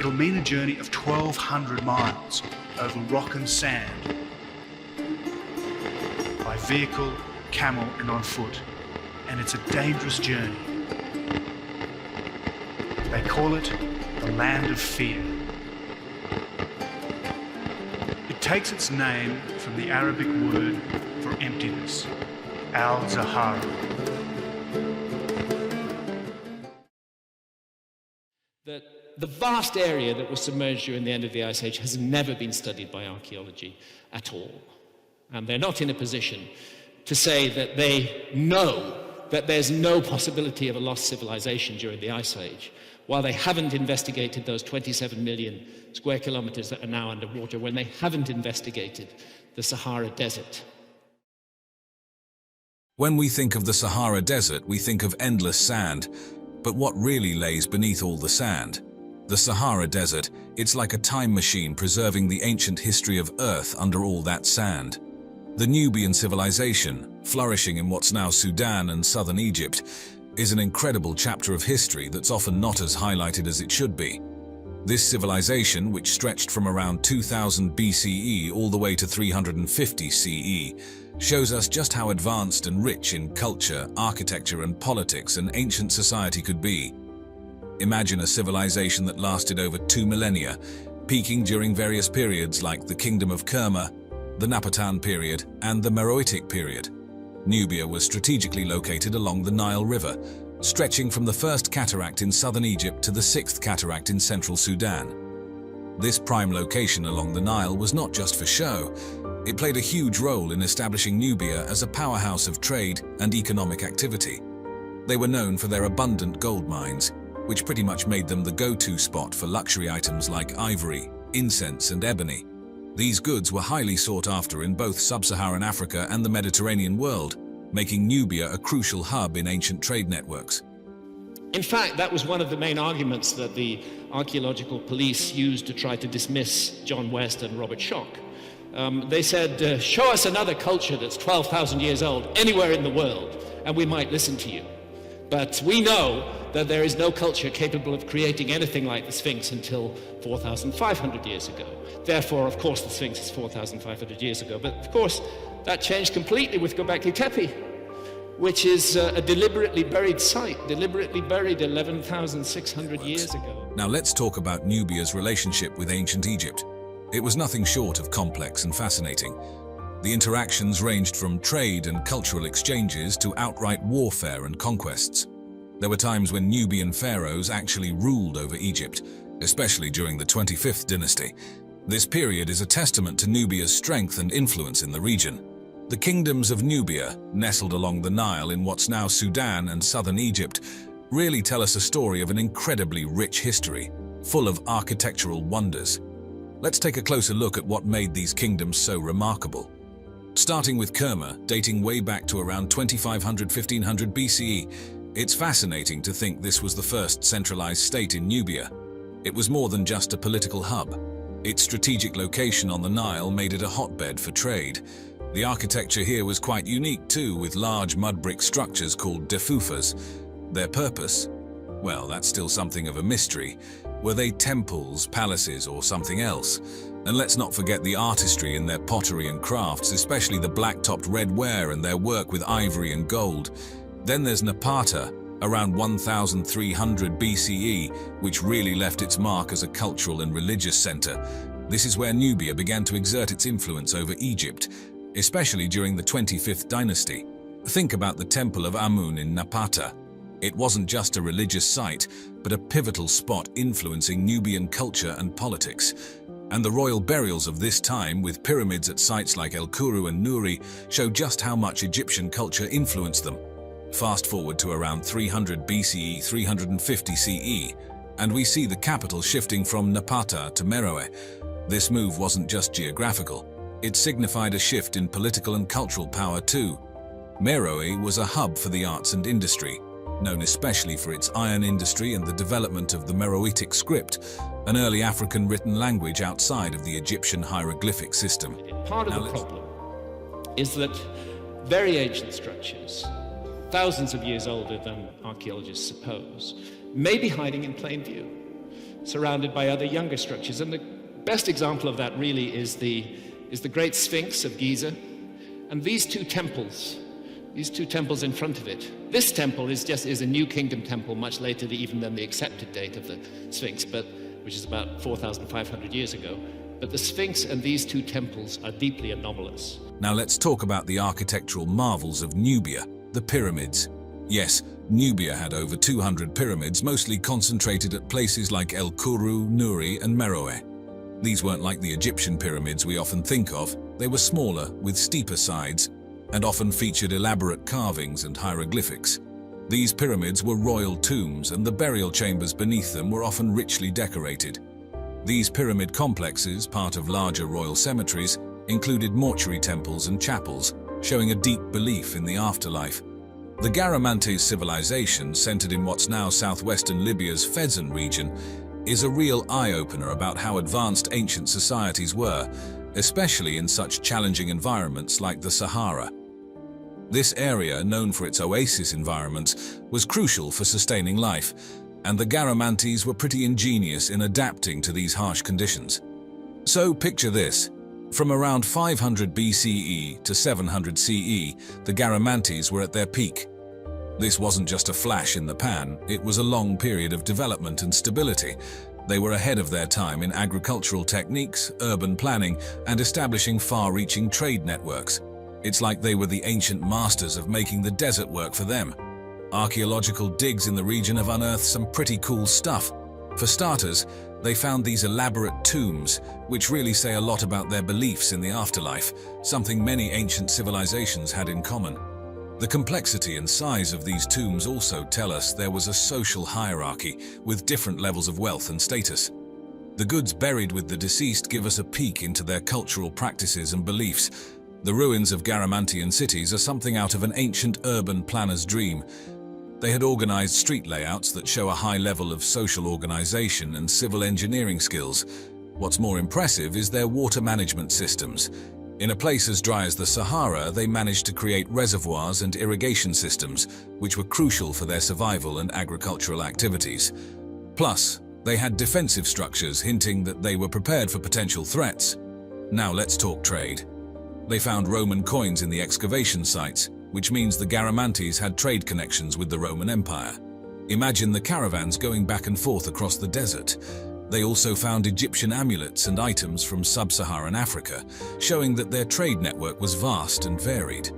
It'll mean a journey of 1,200 miles over rock and sand, by vehicle, camel and on foot. And it's a dangerous journey. They call it the land of fear. It takes its name from the Arabic word for emptiness, Al-Sahara. The vast area that was submerged during the end of the Ice Age has never been studied by archaeology at all. And they're not in a position to say that they know that there's no possibility of a lost civilization during the Ice Age, while they haven't investigated those 27 million square kilometers that are now underwater, when they haven't investigated the Sahara Desert. When we think of the Sahara Desert, we think of endless sand. But what really lays beneath all the sand? The Sahara Desert, it's like a time machine preserving the ancient history of Earth under all that sand. The Nubian civilization, flourishing in what's now Sudan and southern Egypt, is an incredible chapter of history that's often not as highlighted as it should be. This civilization, which stretched from around 2000 BCE all the way to 350 CE, shows us just how advanced and rich in culture, architecture and politics an ancient society could be. Imagine a civilization that lasted over 2 millennia, peaking during various periods like the Kingdom of Kerma, the Napatan period, and the Meroitic period. Nubia was strategically located along the Nile River, stretching from the first cataract in southern Egypt to the sixth cataract in central Sudan. This prime location along the Nile was not just for show. It played a huge role in establishing Nubia as a powerhouse of trade and economic activity. They were known for their abundant gold mines, which pretty much made them the go-to spot for luxury items like ivory, incense and ebony. These goods were highly sought after in both sub-Saharan Africa and the Mediterranean world, making Nubia a crucial hub in ancient trade networks. In fact, that was one of the main arguments that the archaeological police used to try to dismiss John West and Robert Schoch. They said, show us another culture that's 12,000 years old anywhere in the world, and we might listen to you. But we know that there is no culture capable of creating anything like the Sphinx until 4,500 years ago. Therefore, of course, the Sphinx is 4,500 years ago. But of course, that changed completely with Göbekli Tepe, which is a deliberately buried site, deliberately buried 11,600 years ago. Now let's talk about Nubia's relationship with ancient Egypt. It was nothing short of complex and fascinating. The interactions ranged from trade and cultural exchanges to outright warfare and conquests. There were times when Nubian pharaohs actually ruled over Egypt, especially during the 25th dynasty. This period is a testament to Nubia's strength and influence in the region. The kingdoms of Nubia, nestled along the Nile in what's now Sudan and southern Egypt, really tell us a story of an incredibly rich history, full of architectural wonders. Let's take a closer look at what made these kingdoms so remarkable. Starting with Kerma, dating way back to around 2500–1500 BCE, it's fascinating to think this was the first centralized state in Nubia. It was more than just a political hub. Its strategic location on the Nile made it a hotbed for trade. The architecture here was quite unique too, with large mud brick structures called defufas. Their purpose? Well, that's still something of a mystery. Were they temples, palaces, or something else? And let's not forget the artistry in their pottery and crafts, especially the black-topped red ware and their work with ivory and gold. Then there's Napata, around 1300 BCE, which really left its mark as a cultural and religious center. This is where Nubia began to exert its influence over Egypt, especially during the 25th dynasty. Think about the Temple of Amun in Napata. It wasn't just a religious site, but a pivotal spot influencing Nubian culture and politics. And the royal burials of this time, with pyramids at sites like El Kuru and Nuri, show just how much Egyptian culture influenced them. Fast forward to around 300 BCE, 350 CE, and we see the capital shifting from Napata to Meroe. This move wasn't just geographical. It signified a shift in political and cultural power too. Meroe was a hub for the arts and industry, known especially for its iron industry and the development of the Meroitic script, an early African written language outside of the Egyptian hieroglyphic system. Part of the problem is that very ancient structures, thousands of years older than archaeologists suppose, may be hiding in plain view. surrounded by other younger structures. And the best example of that really is the Great Sphinx of Giza, and these two temples in front of it. This temple is a New Kingdom temple, much later even than the accepted date of the Sphinx, which is about 4,500 years ago. But the Sphinx and these two temples are deeply anomalous. Now let's talk about the architectural marvels of Nubia, the pyramids. Yes, Nubia had over 200 pyramids, mostly concentrated at places like El Kuru, Nuri, and Meroe. These weren't like the Egyptian pyramids we often think of. They were smaller, with steeper sides, and often featured elaborate carvings and hieroglyphics. These pyramids were royal tombs, and the burial chambers beneath them were often richly decorated. These pyramid complexes, part of larger royal cemeteries, included mortuary temples and chapels, showing a deep belief in the afterlife. The Garamantes civilization, centered in what's now southwestern Libya's Fezzan region, is a real eye-opener about how advanced ancient societies were, especially in such challenging environments like the Sahara. This area, known for its oasis environments, was crucial for sustaining life, and the Garamantes were pretty ingenious in adapting to these harsh conditions. So picture this. From around 500 BCE to 700 CE, the Garamantes were at their peak. This wasn't just a flash in the pan, it was a long period of development and stability. They were ahead of their time in agricultural techniques, urban planning, and establishing far-reaching trade networks. It's like they were the ancient masters of making the desert work for them. Archaeological digs in the region have unearthed some pretty cool stuff. For starters, they found these elaborate tombs, which really say a lot about their beliefs in the afterlife, something many ancient civilizations had in common. The complexity and size of these tombs also tell us there was a social hierarchy with different levels of wealth and status. The goods buried with the deceased give us a peek into their cultural practices and beliefs. The ruins of Garamantian cities are something out of an ancient urban planner's dream. They had organized street layouts that show a high level of social organization and civil engineering skills. What's more impressive is their water management systems. In a place as dry as the Sahara, they managed to create reservoirs and irrigation systems, which were crucial for their survival and agricultural activities. Plus, they had defensive structures hinting that they were prepared for potential threats. Now let's talk trade. They found Roman coins in the excavation sites, which means the Garamantes had trade connections with the Roman Empire. Imagine the caravans going back and forth across the desert. They also found Egyptian amulets and items from sub-Saharan Africa, showing that their trade network was vast and varied.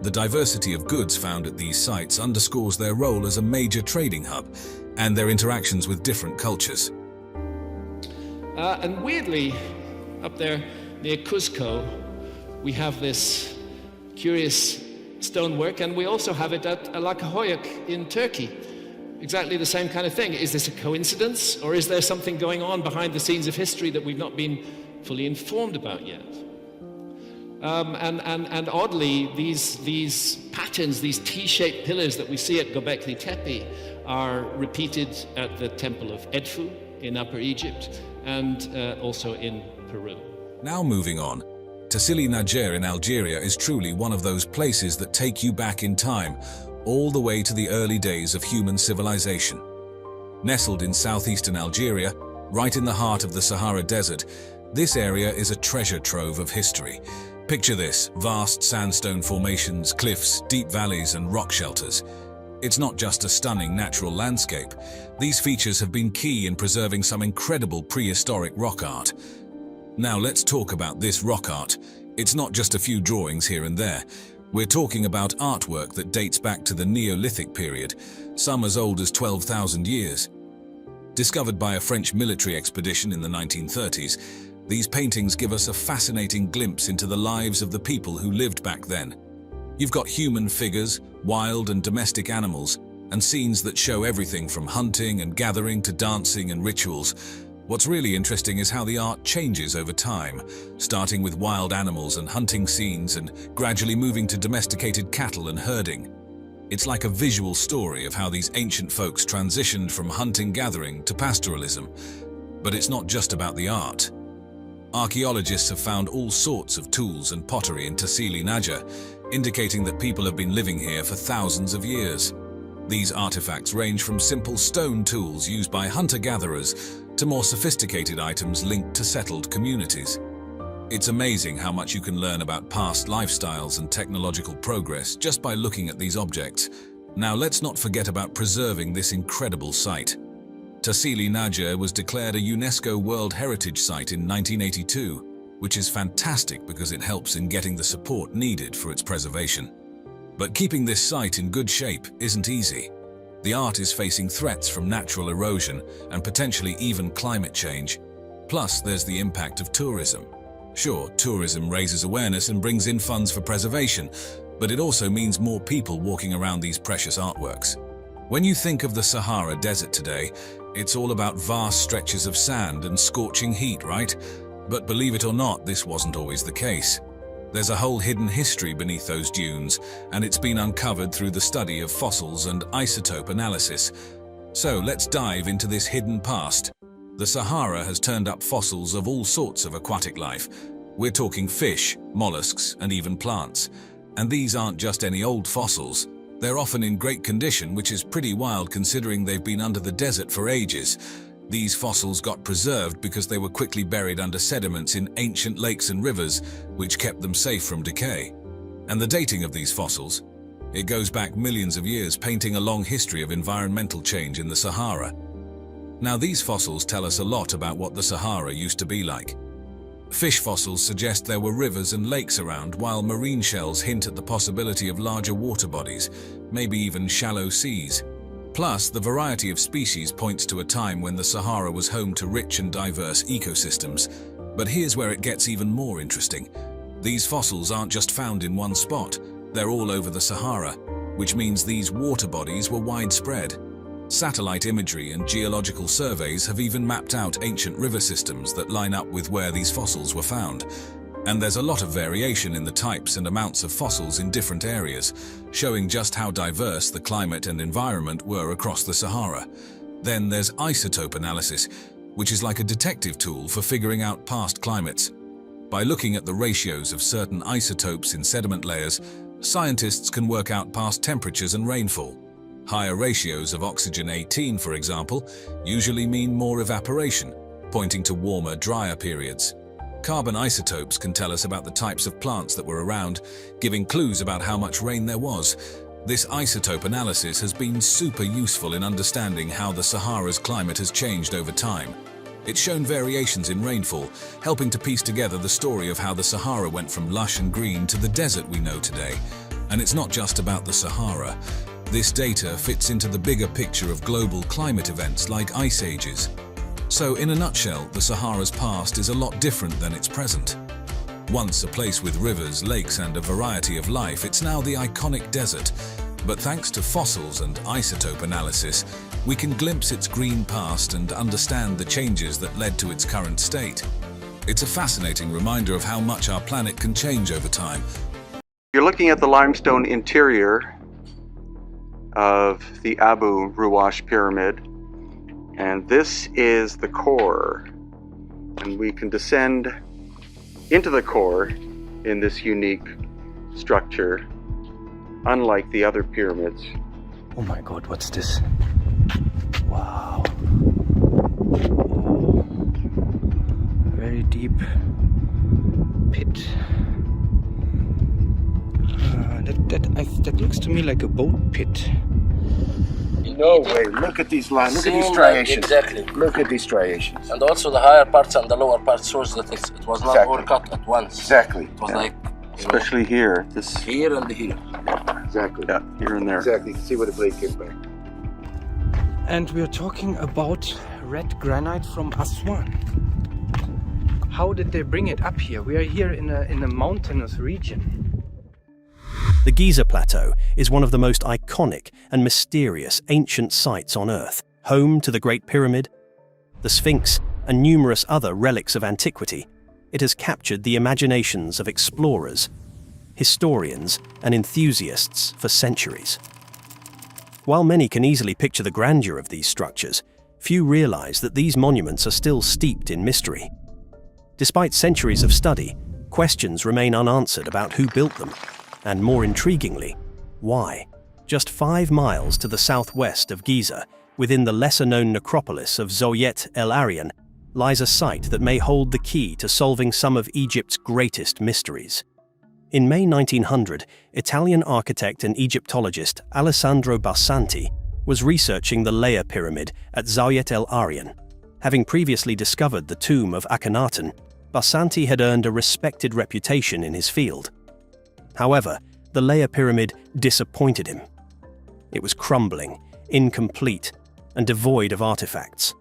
The diversity of goods found at these sites underscores their role as a major trading hub and their interactions with different cultures. And weirdly, up there near Cuzco, we have this curious stonework, and we also have it at Alakahoyuk in Turkey. Exactly the same kind of thing. Is this a coincidence, or is there something going on behind the scenes of history that we've not been fully informed about yet? And oddly, these patterns, these T-shaped pillars that we see at Göbekli Tepe are repeated at the Temple of Edfu in Upper Egypt and also in Peru. Now moving on. Tassili Niger in Algeria is truly one of those places that take you back in time, all the way to the early days of human civilization. Nestled in southeastern Algeria, right in the heart of the Sahara Desert, this area is a treasure trove of history. Picture this: vast sandstone formations, cliffs, deep valleys, and rock shelters. It's not just a stunning natural landscape. These features have been key in preserving some incredible prehistoric rock art. Now let's talk about this rock art. It's not just a few drawings here and there. We're talking about artwork that dates back to the Neolithic period, some as old as 12,000 years. Discovered by a French military expedition in the 1930s, these paintings give us a fascinating glimpse into the lives of the people who lived back then. You've got human figures, wild and domestic animals, and scenes that show everything from hunting and gathering to dancing and rituals. What's really interesting is how the art changes over time, starting with wild animals and hunting scenes and gradually moving to domesticated cattle and herding. It's like a visual story of how these ancient folks transitioned from hunting-gathering to pastoralism. But it's not just about the art. Archaeologists have found all sorts of tools and pottery in Tassili Niger, indicating that people have been living here for thousands of years. These artifacts range from simple stone tools used by hunter-gatherers to more sophisticated items linked to settled communities. It's amazing how much you can learn about past lifestyles and technological progress just by looking at these objects. Now let's not forget about preserving this incredible site. Tassili Najer was declared a UNESCO World Heritage Site in 1982, which is fantastic because it helps in getting the support needed for its preservation. But keeping this site in good shape isn't easy. The art is facing threats from natural erosion and potentially even climate change. Plus, there's the impact of tourism. Sure, tourism raises awareness and brings in funds for preservation, but it also means more people walking around these precious artworks. When you think of the Sahara Desert today, it's all about vast stretches of sand and scorching heat, right? But believe it or not, this wasn't always the case. There's a whole hidden history beneath those dunes, and it's been uncovered through the study of fossils and isotope analysis. So let's dive into this hidden past. The Sahara has turned up fossils of all sorts of aquatic life. We're talking fish, mollusks, and even plants. And these aren't just any old fossils. They're often in great condition, which is pretty wild considering they've been under the desert for ages. These fossils got preserved because they were quickly buried under sediments in ancient lakes and rivers, which kept them safe from decay. And the dating of these fossils? It goes back millions of years, painting a long history of environmental change in the Sahara. Now, these fossils tell us a lot about what the Sahara used to be like. Fish fossils suggest there were rivers and lakes around, while marine shells hint at the possibility of larger water bodies, maybe even shallow seas. Plus, the variety of species points to a time when the Sahara was home to rich and diverse ecosystems. But here's where it gets even more interesting. These fossils aren't just found in one spot, they're all over the Sahara, which means these water bodies were widespread. Satellite imagery and geological surveys have even mapped out ancient river systems that line up with where these fossils were found. And there's a lot of variation in the types and amounts of fossils in different areas, showing just how diverse the climate and environment were across the Sahara. Then there's isotope analysis, which is like a detective tool for figuring out past climates. By looking at the ratios of certain isotopes in sediment layers, scientists can work out past temperatures and rainfall. Higher ratios of oxygen-18, for example, usually mean more evaporation, pointing to warmer, drier periods. Carbon isotopes can tell us about the types of plants that were around, giving clues about how much rain there was. This isotope analysis has been super useful in understanding how the Sahara's climate has changed over time. It's shown variations in rainfall, helping to piece together the story of how the Sahara went from lush and green to the desert we know today. And it's not just about the Sahara. This data fits into the bigger picture of global climate events like ice ages. So, in a nutshell, the Sahara's past is a lot different than its present. Once a place with rivers, lakes, and a variety of life, it's now the iconic desert. But thanks to fossils and isotope analysis, we can glimpse its green past and understand the changes that led to its current state. It's a fascinating reminder of how much our planet can change over time. You're looking at the limestone interior of the Abu Ruwash pyramid, and this is the core, and we can descend into the core in this unique structure, unlike the other pyramids. Oh my god, what's this? Wow. Oh. Very deep pit. That looks to me like a boat pit. No way. Look at these lines. Look at these striations. Exactly. Look at these striations. And also the higher parts and the lower parts shows that it was not all cut at once. Exactly. It was like, Especially here. This here and here. Exactly. Yeah, here and there. Exactly. You can see where the blade came back. And we're talking about red granite from Aswan. How did they bring it up here? We are here in a mountainous region. The Giza Plateau is one of the most iconic and mysterious ancient sites on Earth, home to the Great Pyramid, the Sphinx, and numerous other relics of antiquity. It has captured the imaginations of explorers, historians, and enthusiasts for centuries. While many can easily picture the grandeur of these structures, few realize that these monuments are still steeped in mystery. Despite centuries of study, questions remain unanswered about who built them, and more intriguingly, why? Just 5 miles to the southwest of Giza, within the lesser-known necropolis of Zawiyet El Aryan, lies a site that may hold the key to solving some of Egypt's greatest mysteries. In May 1900, Italian architect and Egyptologist Alessandro Barsanti was researching the Leia pyramid at Zawiyet El Aryan. Having previously discovered the tomb of Akhenaten, Barsanti had earned a respected reputation in his field. However, the Leia pyramid disappointed him. It was crumbling, incomplete, and devoid of artifacts.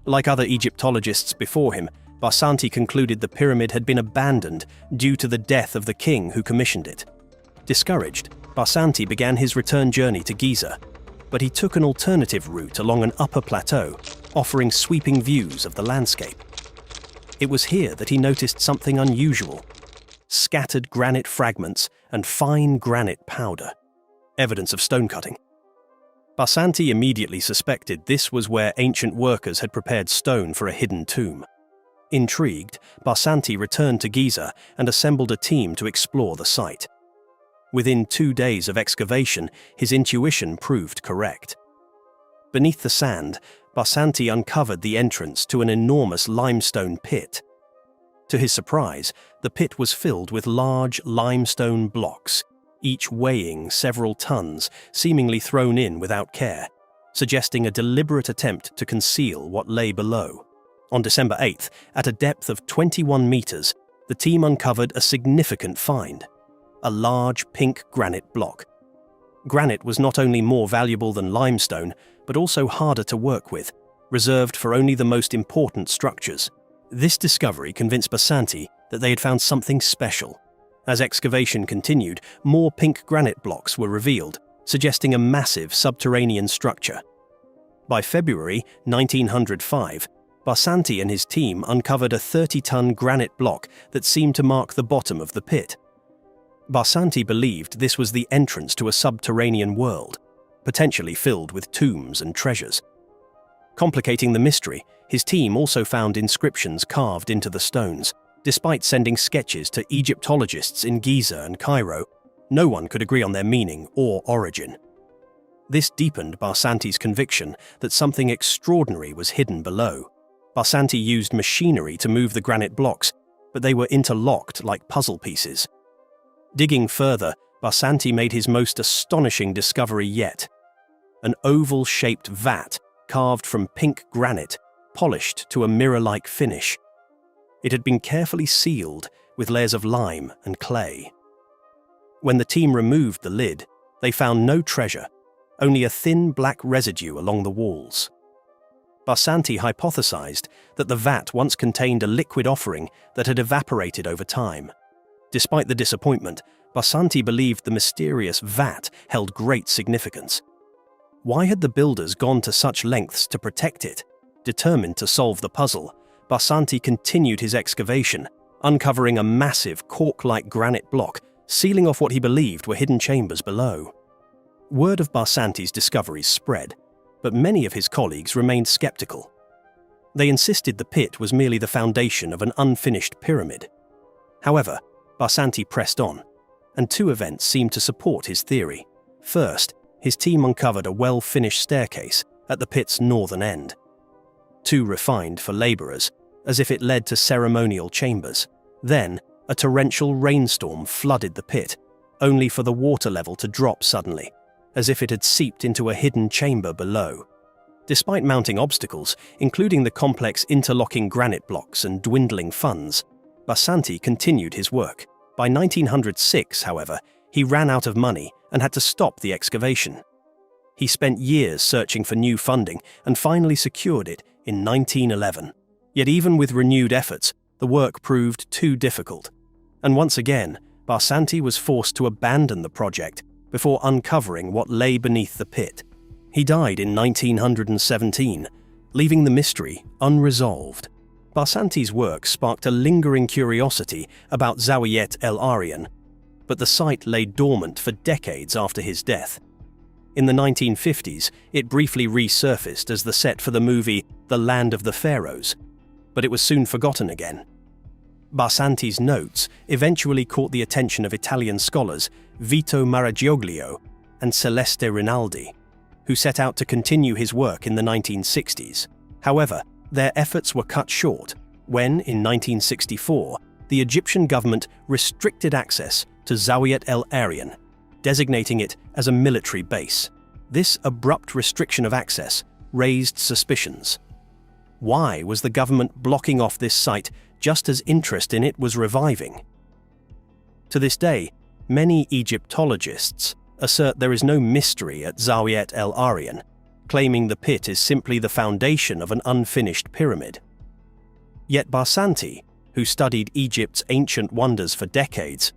Like other Egyptologists before him, Barsanti concluded the pyramid had been abandoned due to the death of the king who commissioned it. Discouraged, Barsanti began his return journey to Giza, but he took an alternative route along an upper plateau, offering sweeping views of the landscape. It was here that he noticed something unusual: scattered granite fragments and fine granite powder, evidence of stone cutting. Barsanti immediately suspected this was where ancient workers had prepared stone for a hidden tomb. Intrigued, Barsanti returned to Giza and assembled a team to explore the site. Within 2 days of excavation, his intuition proved correct. Beneath the sand, Barsanti uncovered the entrance to an enormous limestone pit. To his surprise, the pit was filled with large limestone blocks, each weighing several tons, seemingly thrown in without care, suggesting a deliberate attempt to conceal what lay below. On December 8th, at a depth of 21 meters, the team uncovered a significant find: a large pink granite block. Granite was not only more valuable than limestone, but also harder to work with, reserved for only the most important structures. This discovery convinced Barsanti that they had found something special. As excavation continued, more pink granite blocks were revealed, suggesting a massive subterranean structure. By February 1905, Barsanti and his team uncovered a 30-ton granite block that seemed to mark the bottom of the pit. Barsanti believed this was the entrance to a subterranean world, potentially filled with tombs and treasures. Complicating the mystery, his team also found inscriptions carved into the stones. Despite sending sketches to Egyptologists in Giza and Cairo, no one could agree on their meaning or origin. This deepened Barsanti's conviction that something extraordinary was hidden below. Barsanti used machinery to move the granite blocks, but they were interlocked like puzzle pieces. Digging further, Barsanti made his most astonishing discovery yet: an oval-shaped vat carved from pink granite, polished to a mirror-like finish. It had been carefully sealed with layers of lime and clay. When the team removed the lid, they found no treasure, only a thin black residue along the walls. Barsanti hypothesized that the vat once contained a liquid offering that had evaporated over time. Despite the disappointment, Barsanti believed the mysterious vat held great significance. Why had the builders gone to such lengths to protect it? Determined to solve the puzzle, Barsanti continued his excavation, uncovering a massive cork-like granite block, sealing off what he believed were hidden chambers below. Word of Barsanti's discoveries spread, but many of his colleagues remained skeptical. They insisted the pit was merely the foundation of an unfinished pyramid. However, Barsanti pressed on, and 2 events seemed to support his theory. First, his team uncovered a well-finished staircase at the pit's northern end. Too refined for laborers, as if it led to ceremonial chambers. Then, a torrential rainstorm flooded the pit, only for the water level to drop suddenly, as if it had seeped into a hidden chamber below. Despite mounting obstacles, including the complex interlocking granite blocks and dwindling funds, Barsanti continued his work. By 1906, however, he ran out of money and had to stop the excavation. He spent years searching for new funding and finally secured it in 1911. Yet even with renewed efforts, the work proved too difficult. And once again, Barsanti was forced to abandon the project before uncovering what lay beneath the pit. He died in 1917, leaving the mystery unresolved. Barsanti's work sparked a lingering curiosity about Zawiyet El Aryan, but the site lay dormant for decades after his death. In the 1950s, it briefly resurfaced as the set for the movie The Land of the Pharaohs, but it was soon forgotten again. Barsanti's notes eventually caught the attention of Italian scholars Vito Maragioglio and Celeste Rinaldi. who set out to continue his work in the 1960s. However, their efforts were cut short when, in 1964, the Egyptian government restricted access to Zawiyet El Aryan, designating it as a military base. This abrupt restriction of access raised suspicions. Why was the government blocking off this site just as interest in it was reviving? To this day, many Egyptologists assert there is no mystery at Zawiyet El Aryan, claiming the pit is simply the foundation of an unfinished pyramid. Yet Barsanti, who studied Egypt's ancient wonders for decades,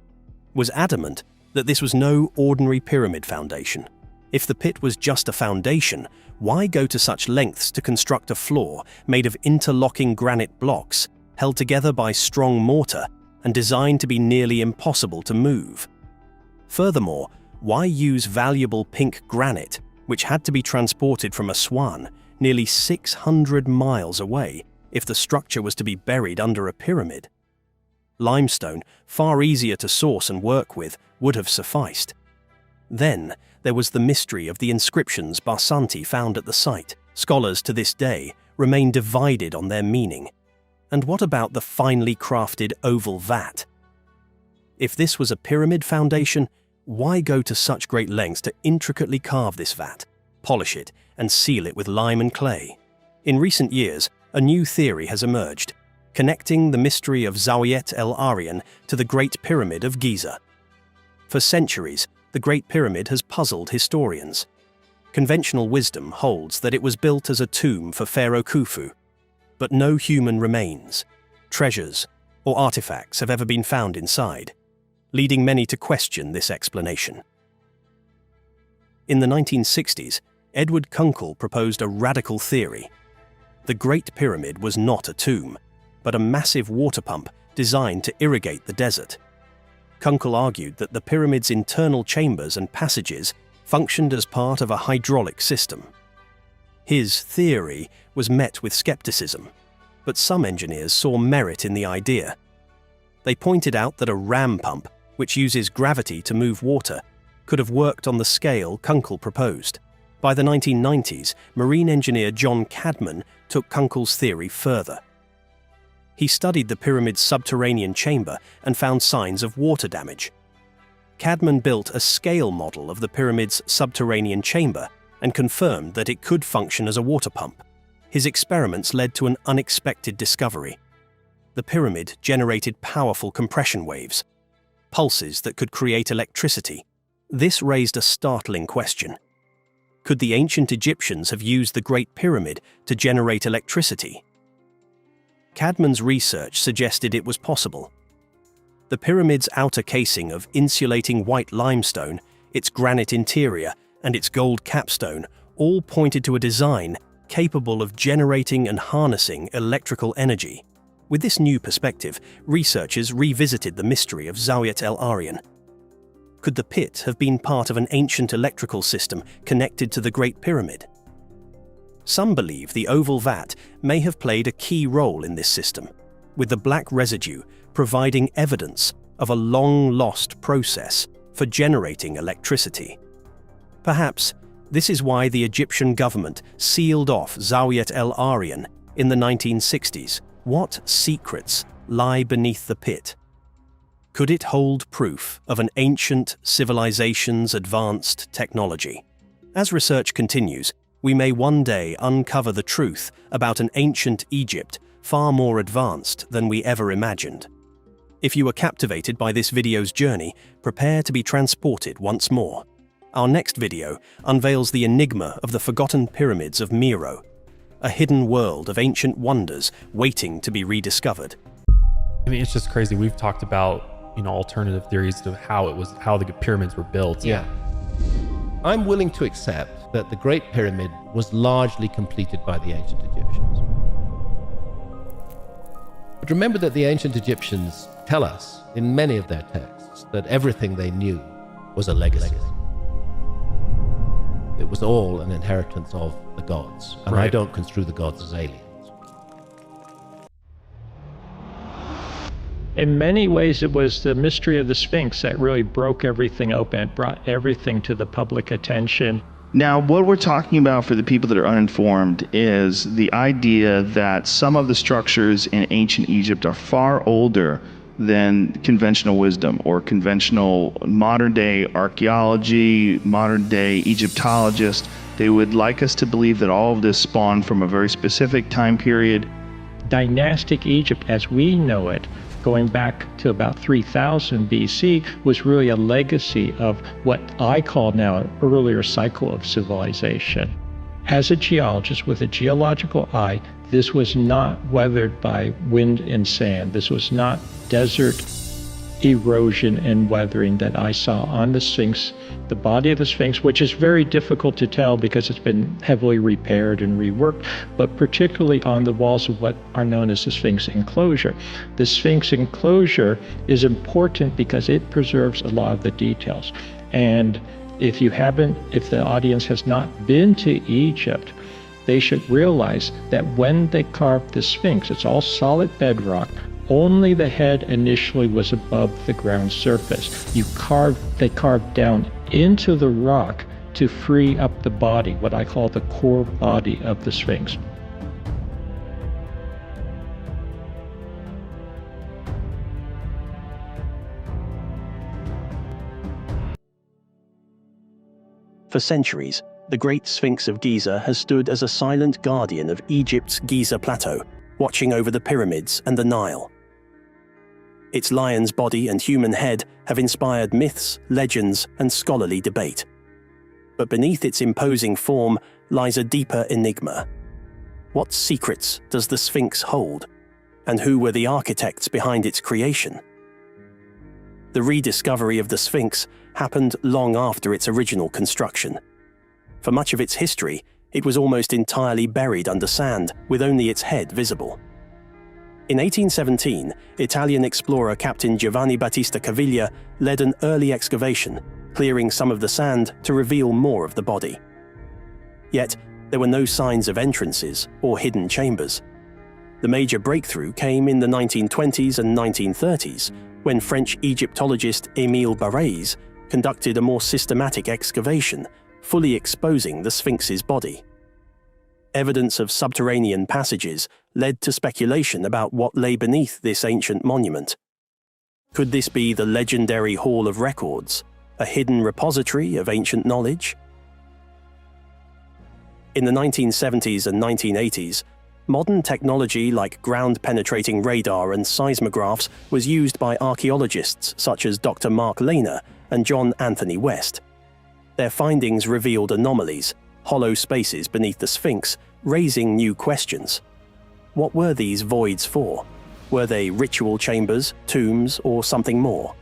was adamant that this was no ordinary pyramid foundation. If the pit was just a foundation, why go to such lengths to construct a floor made of interlocking granite blocks held together by strong mortar and designed to be nearly impossible to move? Furthermore, why use valuable pink granite, which had to be transported from Aswan, nearly 600 miles away, if the structure was to be buried under a pyramid? Limestone, far easier to source and work with, would have sufficed. Then, there was the mystery of the inscriptions Barsanti found at the site. Scholars to this day remain divided on their meaning. And what about the finely crafted oval vat? If this was a pyramid foundation, why go to such great lengths to intricately carve this vat, polish it, and seal it with lime and clay? In recent years, a new theory has emerged, connecting the mystery of Zawiyet El Aryan to the Great Pyramid of Giza. For centuries, the Great Pyramid has puzzled historians. Conventional wisdom holds that it was built as a tomb for Pharaoh Khufu, but no human remains, treasures, or artifacts have ever been found inside, leading many to question this explanation. In the 1960s, Edward Kunkel proposed a radical theory. The Great Pyramid was not a tomb, but a massive water pump designed to irrigate the desert. Kunkel argued that the pyramid's internal chambers and passages functioned as part of a hydraulic system. His theory was met with skepticism, but some engineers saw merit in the idea. They pointed out that a ram pump, which uses gravity to move water, could have worked on the scale Kunkel proposed. By the 1990s, marine engineer John Cadman took Kunkel's theory further. He studied the pyramid's subterranean chamber and found signs of water damage. Cadman built a scale model of the pyramid's subterranean chamber and confirmed that it could function as a water pump. His experiments led to an unexpected discovery. The pyramid generated powerful compression waves, pulses that could create electricity. This raised a startling question. Could the ancient Egyptians have used the Great Pyramid to generate electricity? Cadman's research suggested it was possible. The pyramid's outer casing of insulating white limestone, its granite interior, and its gold capstone all pointed to a design capable of generating and harnessing electrical energy. With this new perspective, researchers revisited the mystery of Zawiyet El Aryan. Could the pit have been part of an ancient electrical system connected to the Great Pyramid? Some believe the oval vat may have played a key role in this system, with the black residue providing evidence of a long-lost process for generating electricity. Perhaps this is why the Egyptian government sealed off Zawiyet El Aryan in the 1960s. What secrets lie beneath the pit? Could it hold proof of an ancient civilization's advanced technology? As research continues, we may one day uncover the truth about an ancient Egypt far more advanced than we ever imagined. If you were captivated by this video's journey, prepare to be transported once more. Our next video unveils the enigma of the forgotten pyramids of Meroe, a hidden world of ancient wonders waiting to be rediscovered. I mean, it's just crazy. We've talked about, alternative theories to how the pyramids were built. Yeah. I'm willing to accept that the Great Pyramid was largely completed by the ancient Egyptians. But remember that the ancient Egyptians tell us in many of their texts that everything they knew was a legacy. It was all an inheritance of the gods, and I don't construe the gods as aliens. In many ways, it was the mystery of the Sphinx that really broke everything open, brought everything to the public attention. Now, what we're talking about for the people that are uninformed is the idea that some of the structures in ancient Egypt are far older than conventional wisdom or conventional modern-day archaeology, modern-day Egyptologists. They would like us to believe that all of this spawned from a very specific time period. Dynastic Egypt, as we know it, going back to about 3000 BC, was really a legacy of what I call now an earlier cycle of civilization. As a geologist with a geological eye, this was not weathered by wind and sand. This was not desert erosion and weathering that I saw on the Sphinx, the body of the Sphinx, which is very difficult to tell because it's been heavily repaired and reworked, but particularly on the walls of what are known as the Sphinx enclosure. The Sphinx enclosure is important because it preserves a lot of the details. And if the audience has not been to Egypt, they should realize that when they carved the Sphinx, it's all solid bedrock, only the head initially was above the ground surface. They carved down into the rock to free up the body, what I call the core body of the Sphinx. For centuries, the Great Sphinx of Giza has stood as a silent guardian of Egypt's Giza Plateau, watching over the pyramids and the Nile. Its lion's body and human head have inspired myths, legends, and scholarly debate. But beneath its imposing form lies a deeper enigma. What secrets does the Sphinx hold? And who were the architects behind its creation? The rediscovery of the Sphinx happened long after its original construction. For much of its history, it was almost entirely buried under sand, with only its head visible. In 1817, Italian explorer Captain Giovanni Battista Caviglia led an early excavation, clearing some of the sand to reveal more of the body. Yet, there were no signs of entrances or hidden chambers. The major breakthrough came in the 1920s and 1930s, when French Egyptologist Émile Barrès conducted a more systematic excavation, fully exposing the Sphinx's body. Evidence of subterranean passages led to speculation about what lay beneath this ancient monument. Could this be the legendary Hall of Records, a hidden repository of ancient knowledge? In the 1970s and 1980s, modern technology like ground-penetrating radar and seismographs was used by archaeologists such as Dr. Mark Lehner and John Anthony West. Their findings revealed anomalies, hollow spaces beneath the Sphinx, raising new questions. What were these voids for? Were they ritual chambers, tombs, or something more?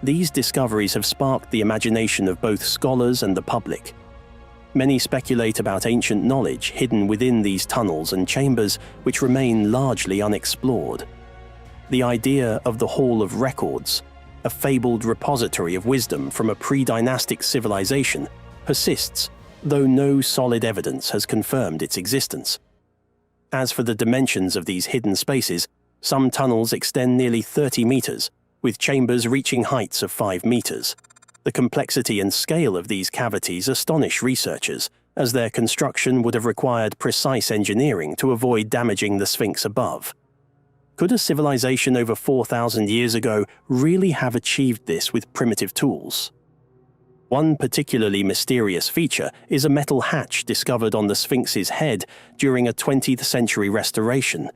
These discoveries have sparked the imagination of both scholars and the public. Many speculate about ancient knowledge hidden within these tunnels and chambers which remain largely unexplored. The idea of the Hall of Records, a fabled repository of wisdom from a pre-dynastic civilization, persists, though no solid evidence has confirmed its existence. As for the dimensions of these hidden spaces, some tunnels extend nearly 30 meters, with chambers reaching heights of 5 meters. The complexity and scale of these cavities astonish researchers, as their construction would have required precise engineering to avoid damaging the Sphinx above. Could a civilization over 4,000 years ago really have achieved this with primitive tools? One particularly mysterious feature is a metal hatch discovered on the Sphinx's head during a 20th century restoration.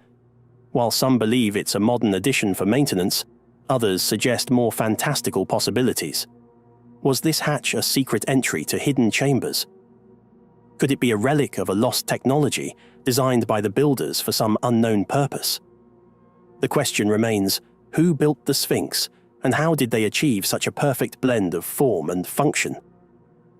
While some believe it's a modern addition for maintenance, others suggest more fantastical possibilities. Was this hatch a secret entry to hidden chambers? Could it be a relic of a lost technology designed by the builders for some unknown purpose? The question remains, who built the Sphinx, and how did they achieve such a perfect blend of form and function?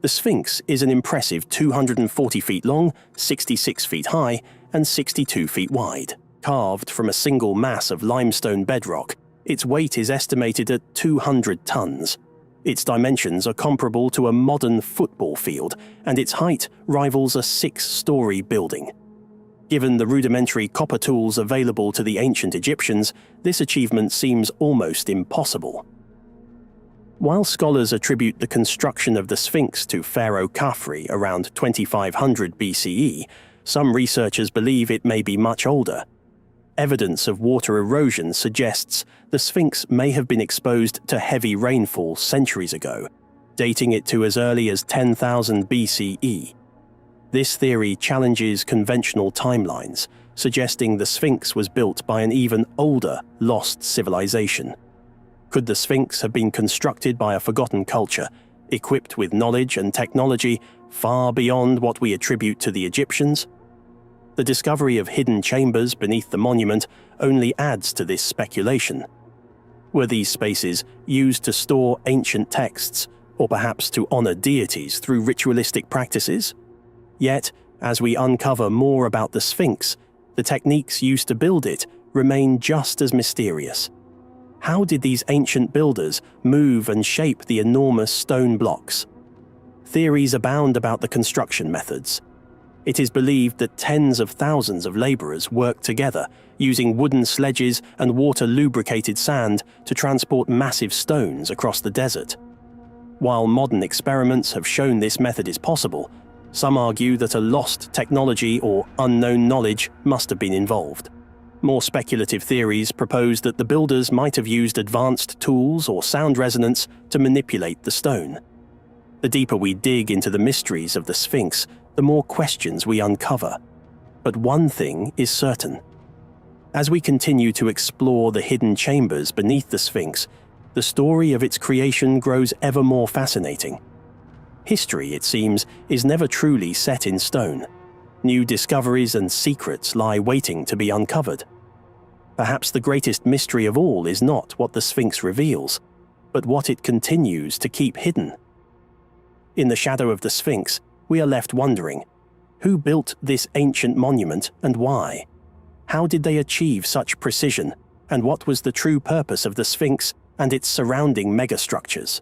The Sphinx is an impressive 240 feet long, 66 feet high, and 62 feet wide. Carved from a single mass of limestone bedrock, its weight is estimated at 200 tons. Its dimensions are comparable to a modern football field, and its height rivals a 6-story building. Given the rudimentary copper tools available to the ancient Egyptians, this achievement seems almost impossible. While scholars attribute the construction of the Sphinx to Pharaoh Khafre around 2500 BCE, some researchers believe it may be much older. Evidence of water erosion suggests the Sphinx may have been exposed to heavy rainfall centuries ago, dating it to as early as 10,000 BCE. This theory challenges conventional timelines, suggesting the Sphinx was built by an even older, lost civilization. Could the Sphinx have been constructed by a forgotten culture, equipped with knowledge and technology far beyond what we attribute to the Egyptians? The discovery of hidden chambers beneath the monument only adds to this speculation. Were these spaces used to store ancient texts, or perhaps to honor deities through ritualistic practices? Yet, as we uncover more about the Sphinx, the techniques used to build it remain just as mysterious. How did these ancient builders move and shape the enormous stone blocks? Theories abound about the construction methods. It is believed that tens of thousands of laborers worked together, using wooden sledges and water-lubricated sand to transport massive stones across the desert. While modern experiments have shown this method is possible, some argue that a lost technology or unknown knowledge must have been involved. More speculative theories propose that the builders might have used advanced tools or sound resonance to manipulate the stone. The deeper we dig into the mysteries of the Sphinx, the more questions we uncover. But one thing is certain. As we continue to explore the hidden chambers beneath the Sphinx, the story of its creation grows ever more fascinating. History, it seems, is never truly set in stone. New discoveries and secrets lie waiting to be uncovered. Perhaps the greatest mystery of all is not what the Sphinx reveals, but what it continues to keep hidden. In the shadow of the Sphinx, we are left wondering, who built this ancient monument and why? How did they achieve such precision, and what was the true purpose of the Sphinx and its surrounding megastructures?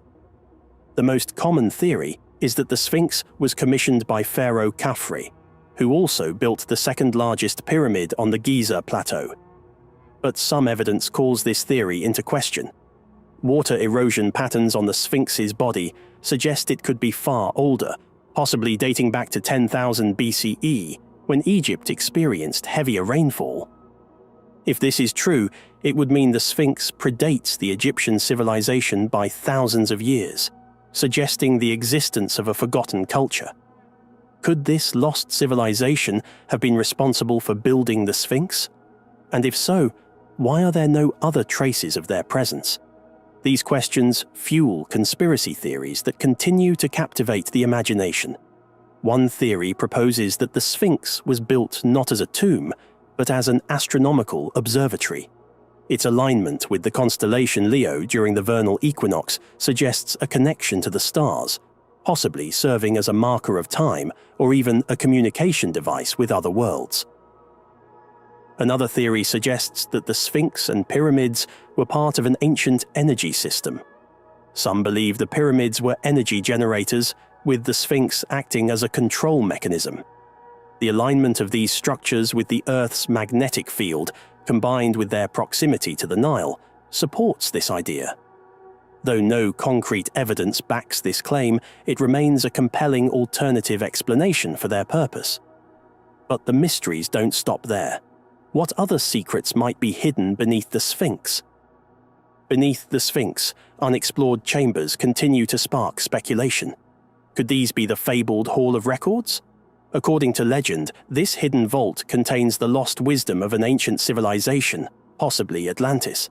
The most common theory is that the Sphinx was commissioned by Pharaoh Khafre, who also built the second largest pyramid on the Giza plateau. But some evidence calls this theory into question. Water erosion patterns on the Sphinx's body suggest it could be far older, possibly dating back to 10,000 BCE, when Egypt experienced heavier rainfall. If this is true, it would mean the Sphinx predates the Egyptian civilization by thousands of years, suggesting the existence of a forgotten culture. Could this lost civilization have been responsible for building the Sphinx? And if so, why are there no other traces of their presence? These questions fuel conspiracy theories that continue to captivate the imagination. One theory proposes that the Sphinx was built not as a tomb, but as an astronomical observatory. Its alignment with the constellation Leo during the vernal equinox suggests a connection to the stars, possibly serving as a marker of time or even a communication device with other worlds. Another theory suggests that the Sphinx and pyramids were part of an ancient energy system. Some believe the pyramids were energy generators, with the Sphinx acting as a control mechanism. The alignment of these structures with the Earth's magnetic field, combined with their proximity to the Nile, supports this idea. Though no concrete evidence backs this claim, it remains a compelling alternative explanation for their purpose. But the mysteries don't stop there. What other secrets might be hidden beneath the Sphinx? Beneath the Sphinx, unexplored chambers continue to spark speculation. Could these be the fabled Hall of Records? According to legend, this hidden vault contains the lost wisdom of an ancient civilization, possibly Atlantis.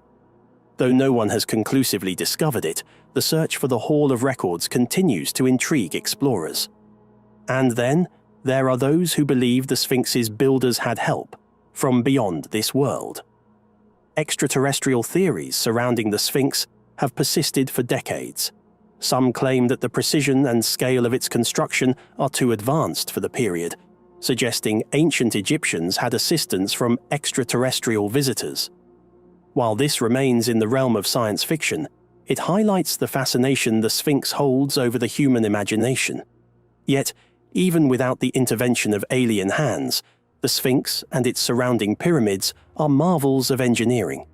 Though no one has conclusively discovered it, the search for the Hall of Records continues to intrigue explorers. And then, there are those who believe the Sphinx's builders had help from beyond this world. Extraterrestrial theories surrounding the Sphinx have persisted for decades. Some claim that the precision and scale of its construction are too advanced for the period, suggesting ancient Egyptians had assistance from extraterrestrial visitors. While this remains in the realm of science fiction, it highlights the fascination the Sphinx holds over the human imagination. Yet, even without the intervention of alien hands, the Sphinx and its surrounding pyramids are marvels of engineering.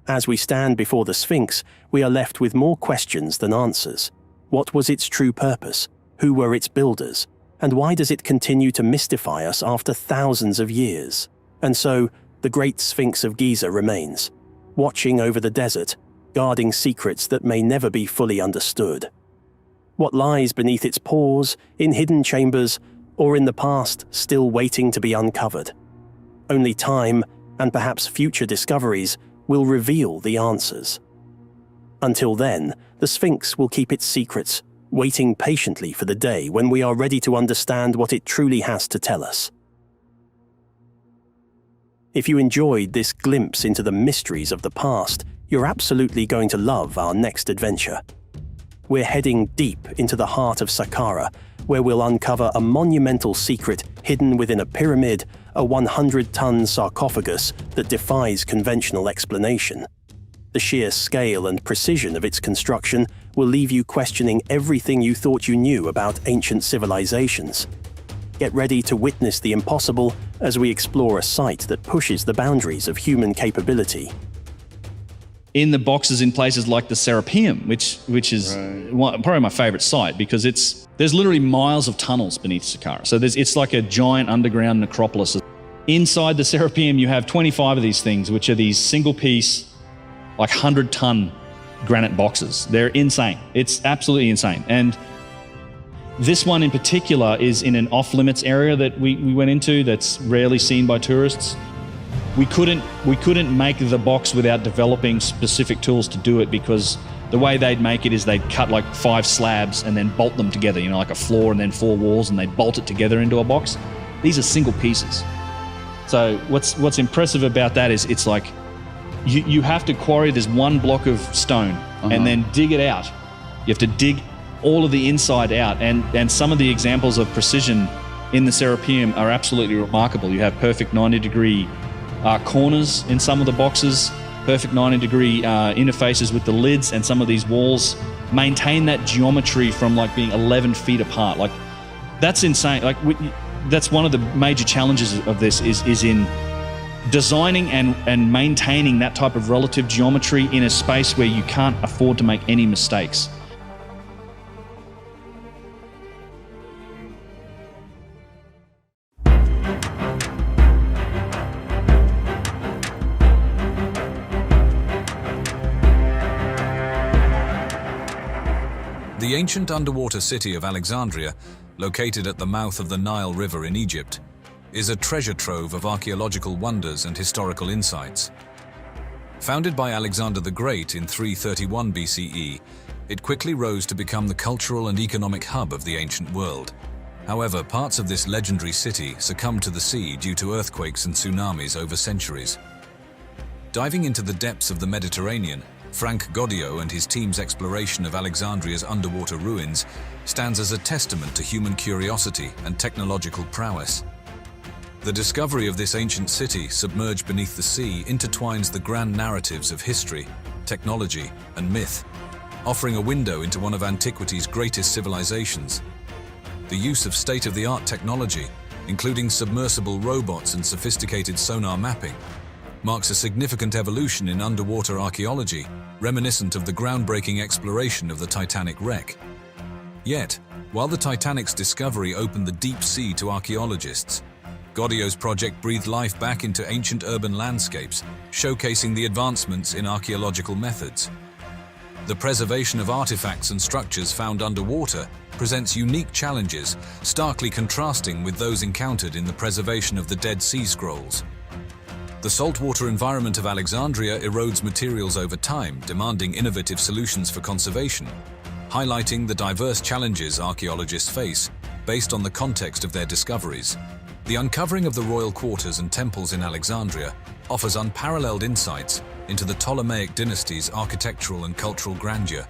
As we stand before the Sphinx, we are left with more questions than answers. What was its true purpose? Who were its builders? And why does it continue to mystify us after thousands of years? And so, the Great Sphinx of Giza remains, watching over the desert, guarding secrets that may never be fully understood. What lies beneath its pores, in hidden chambers, or in the past still waiting to be uncovered? Only time, and perhaps future discoveries, will reveal the answers. Until then, the Sphinx will keep its secrets, waiting patiently for the day when we are ready to understand what it truly has to tell us. If you enjoyed this glimpse into the mysteries of the past, you're absolutely going to love our next adventure. We're heading deep into the heart of Saqqara, where we'll uncover a monumental secret hidden within a pyramid, a 100-ton sarcophagus that defies conventional explanation. The sheer scale and precision of its construction will leave you questioning everything you thought you knew about ancient civilizations. Get ready to witness the impossible as we explore a site that pushes the boundaries of human capability. In the boxes in places like the Serapeum, which is probably my favorite site, because there's literally miles of tunnels beneath Saqqara. So it's like a giant underground necropolis. Inside the Serapeum, you have 25 of these things, which are these single-piece, like 100-ton granite boxes. They're insane. It's absolutely insane. And this one in particular is in an off-limits area that we went into that's rarely seen by tourists. We couldn't make the box without developing specific tools to do it, because the way they'd make it is they'd cut like 5 slabs and then bolt them together, like a floor and then 4 walls, and they'd bolt it together into a box. These are single pieces. So what's impressive about that is it's like you have to quarry this one block of stone and then dig it out. You have to dig all of the inside out, and some of the examples of precision in the Serapeum are absolutely remarkable. You have perfect 90-degree corners in some of the boxes, perfect 90-degree interfaces with the lids, and some of these walls maintain that geometry from like being 11 feet apart. Like, that's insane. Like, that's one of the major challenges of this is in designing and maintaining that type of relative geometry in a space where you can't afford to make any mistakes. The ancient underwater city of Alexandria, located at the mouth of the Nile River in Egypt, is a treasure trove of archaeological wonders and historical insights. Founded by Alexander the Great in 331 BCE, it quickly rose to become the cultural and economic hub of the ancient world. However, parts of this legendary city succumbed to the sea due to earthquakes and tsunamis over centuries. Diving into the depths of the Mediterranean, Frank Goddio and his team's exploration of Alexandria's underwater ruins stands as a testament to human curiosity and technological prowess. The discovery of this ancient city submerged beneath the sea intertwines the grand narratives of history, technology, and myth, offering a window into one of antiquity's greatest civilizations. The use of state-of-the-art technology, including submersible robots and sophisticated sonar mapping, marks a significant evolution in underwater archaeology, reminiscent of the groundbreaking exploration of the Titanic wreck. Yet, while the Titanic's discovery opened the deep sea to archaeologists, Goddio's project breathed life back into ancient urban landscapes, showcasing the advancements in archaeological methods. The preservation of artifacts and structures found underwater presents unique challenges, starkly contrasting with those encountered in the preservation of the Dead Sea Scrolls. The saltwater environment of Alexandria erodes materials over time, demanding innovative solutions for conservation, highlighting the diverse challenges archaeologists face based on the context of their discoveries. The uncovering of the royal quarters and temples in Alexandria offers unparalleled insights into the Ptolemaic dynasty's architectural and cultural grandeur,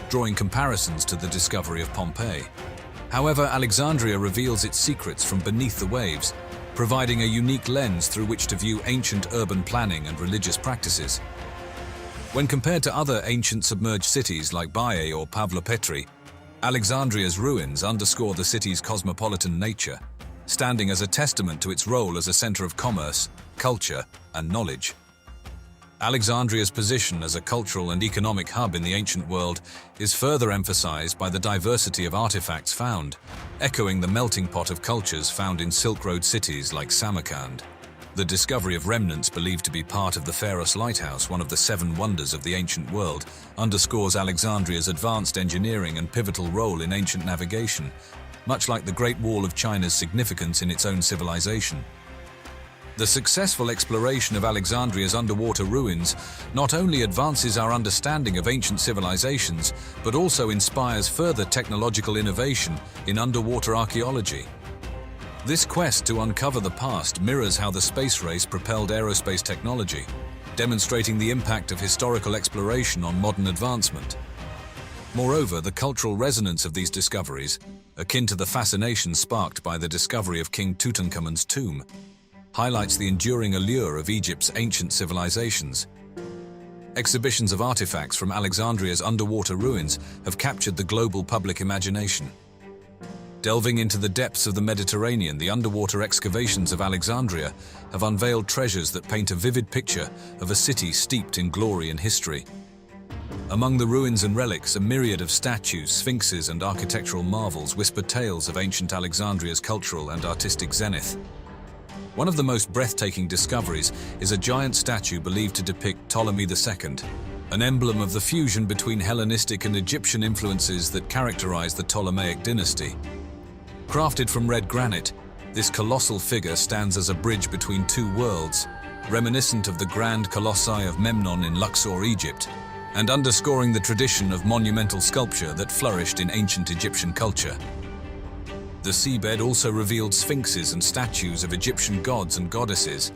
drawing comparisons to the discovery of Pompeii. However, Alexandria reveals its secrets from beneath the waves, providing a unique lens through which to view ancient urban planning and religious practices. When compared to other ancient submerged cities like Baiae or Pavlopetri, Alexandria's ruins underscore the city's cosmopolitan nature, standing as a testament to its role as a center of commerce, culture, and knowledge. Alexandria's position as a cultural and economic hub in the ancient world is further emphasized by the diversity of artifacts found, echoing the melting pot of cultures found in Silk Road cities like Samarkand. The discovery of remnants believed to be part of the Pharos Lighthouse, one of the 7 wonders of the ancient world, underscores Alexandria's advanced engineering and pivotal role in ancient navigation, much like the Great Wall of China's significance in its own civilization. The successful exploration of Alexandria's underwater ruins not only advances our understanding of ancient civilizations, but also inspires further technological innovation in underwater archaeology. This quest to uncover the past mirrors how the space race propelled aerospace technology, demonstrating the impact of historical exploration on modern advancement. Moreover, the cultural resonance of these discoveries, akin to the fascination sparked by the discovery of King Tutankhamun's tomb, highlights the enduring allure of Egypt's ancient civilizations. Exhibitions of artifacts from Alexandria's underwater ruins have captured the global public imagination. Delving into the depths of the Mediterranean, the underwater excavations of Alexandria have unveiled treasures that paint a vivid picture of a city steeped in glory and history. Among the ruins and relics, a myriad of statues, sphinxes, and architectural marvels whisper tales of ancient Alexandria's cultural and artistic zenith. One of the most breathtaking discoveries is a giant statue believed to depict Ptolemy II, an emblem of the fusion between Hellenistic and Egyptian influences that characterize the Ptolemaic dynasty. Crafted from red granite, this colossal figure stands as a bridge between 2 worlds, reminiscent of the grand colossi of Memnon in Luxor, Egypt, and underscoring the tradition of monumental sculpture that flourished in ancient Egyptian culture. The seabed also revealed sphinxes and statues of Egyptian gods and goddesses.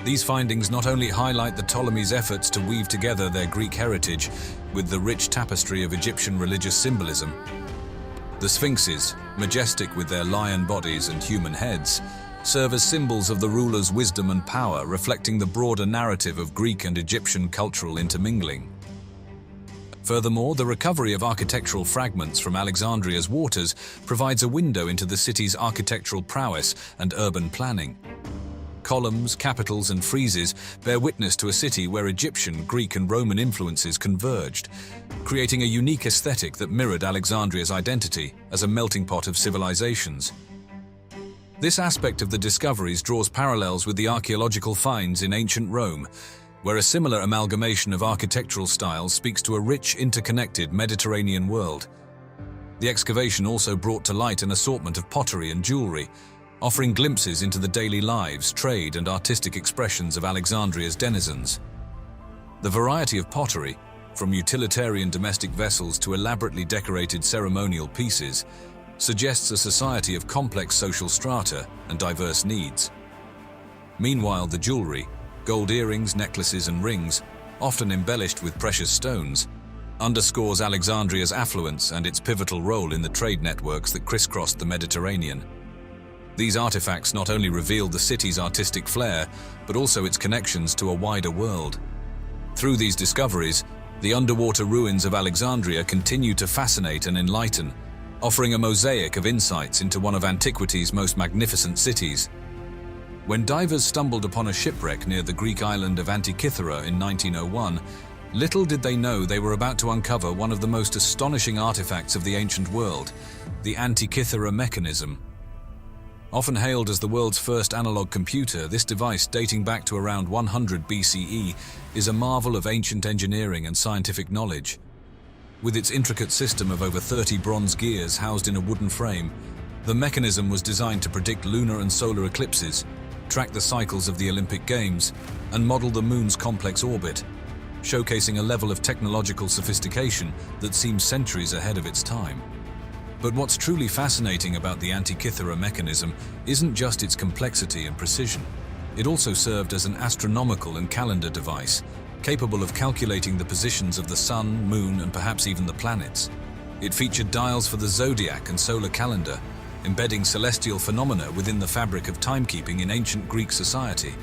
These findings not only highlight the Ptolemies' efforts to weave together their Greek heritage with the rich tapestry of Egyptian religious symbolism. The sphinxes, majestic with their lion bodies and human heads, serve as symbols of the ruler's wisdom and power, reflecting the broader narrative of Greek and Egyptian cultural intermingling. Furthermore, the recovery of architectural fragments from Alexandria's waters provides a window into the city's architectural prowess and urban planning. Columns, capitals, and friezes bear witness to a city where Egyptian, Greek, and Roman influences converged, creating a unique aesthetic that mirrored Alexandria's identity as a melting pot of civilizations. This aspect of the discoveries draws parallels with the archaeological finds in ancient Rome, where a similar amalgamation of architectural styles speaks to a rich, interconnected Mediterranean world. The excavation also brought to light an assortment of pottery and jewelry, offering glimpses into the daily lives, trade, and artistic expressions of Alexandria's denizens. The variety of pottery, from utilitarian domestic vessels to elaborately decorated ceremonial pieces, suggests a society of complex social strata and diverse needs. Meanwhile, the jewelry, gold earrings, necklaces, and rings, often embellished with precious stones, underscores Alexandria's affluence and its pivotal role in the trade networks that crisscrossed the Mediterranean. These artifacts not only reveal the city's artistic flair, but also its connections to a wider world. Through these discoveries, the underwater ruins of Alexandria continue to fascinate and enlighten, offering a mosaic of insights into one of antiquity's most magnificent cities. When divers stumbled upon a shipwreck near the Greek island of Antikythera in 1901, little did they know they were about to uncover one of the most astonishing artifacts of the ancient world, the Antikythera mechanism. Often hailed as the world's first analog computer, this device, dating back to around 100 BCE, is a marvel of ancient engineering and scientific knowledge. With its intricate system of over 30 bronze gears housed in a wooden frame, the mechanism was designed to predict lunar and solar eclipses, track the cycles of the Olympic Games, and model the moon's complex orbit, showcasing a level of technological sophistication that seems centuries ahead of its time. But what's truly fascinating about the Antikythera mechanism isn't just its complexity and precision. It also served as an astronomical and calendar device, capable of calculating the positions of the sun, moon, and perhaps even the planets. It featured dials for the zodiac and solar calendar, embedding celestial phenomena within the fabric of timekeeping in ancient Greek society.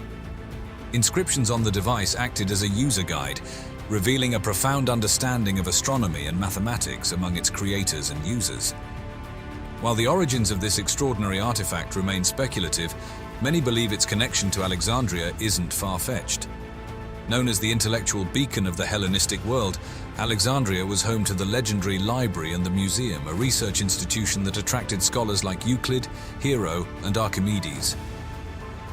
Inscriptions on the device acted as a user guide, revealing a profound understanding of astronomy and mathematics among its creators and users. While the origins of this extraordinary artifact remain speculative, many believe its connection to Alexandria isn't far-fetched. Known as the intellectual beacon of the Hellenistic world, Alexandria was home to the legendary library and the museum, a research institution that attracted scholars like Euclid, Hero, and Archimedes.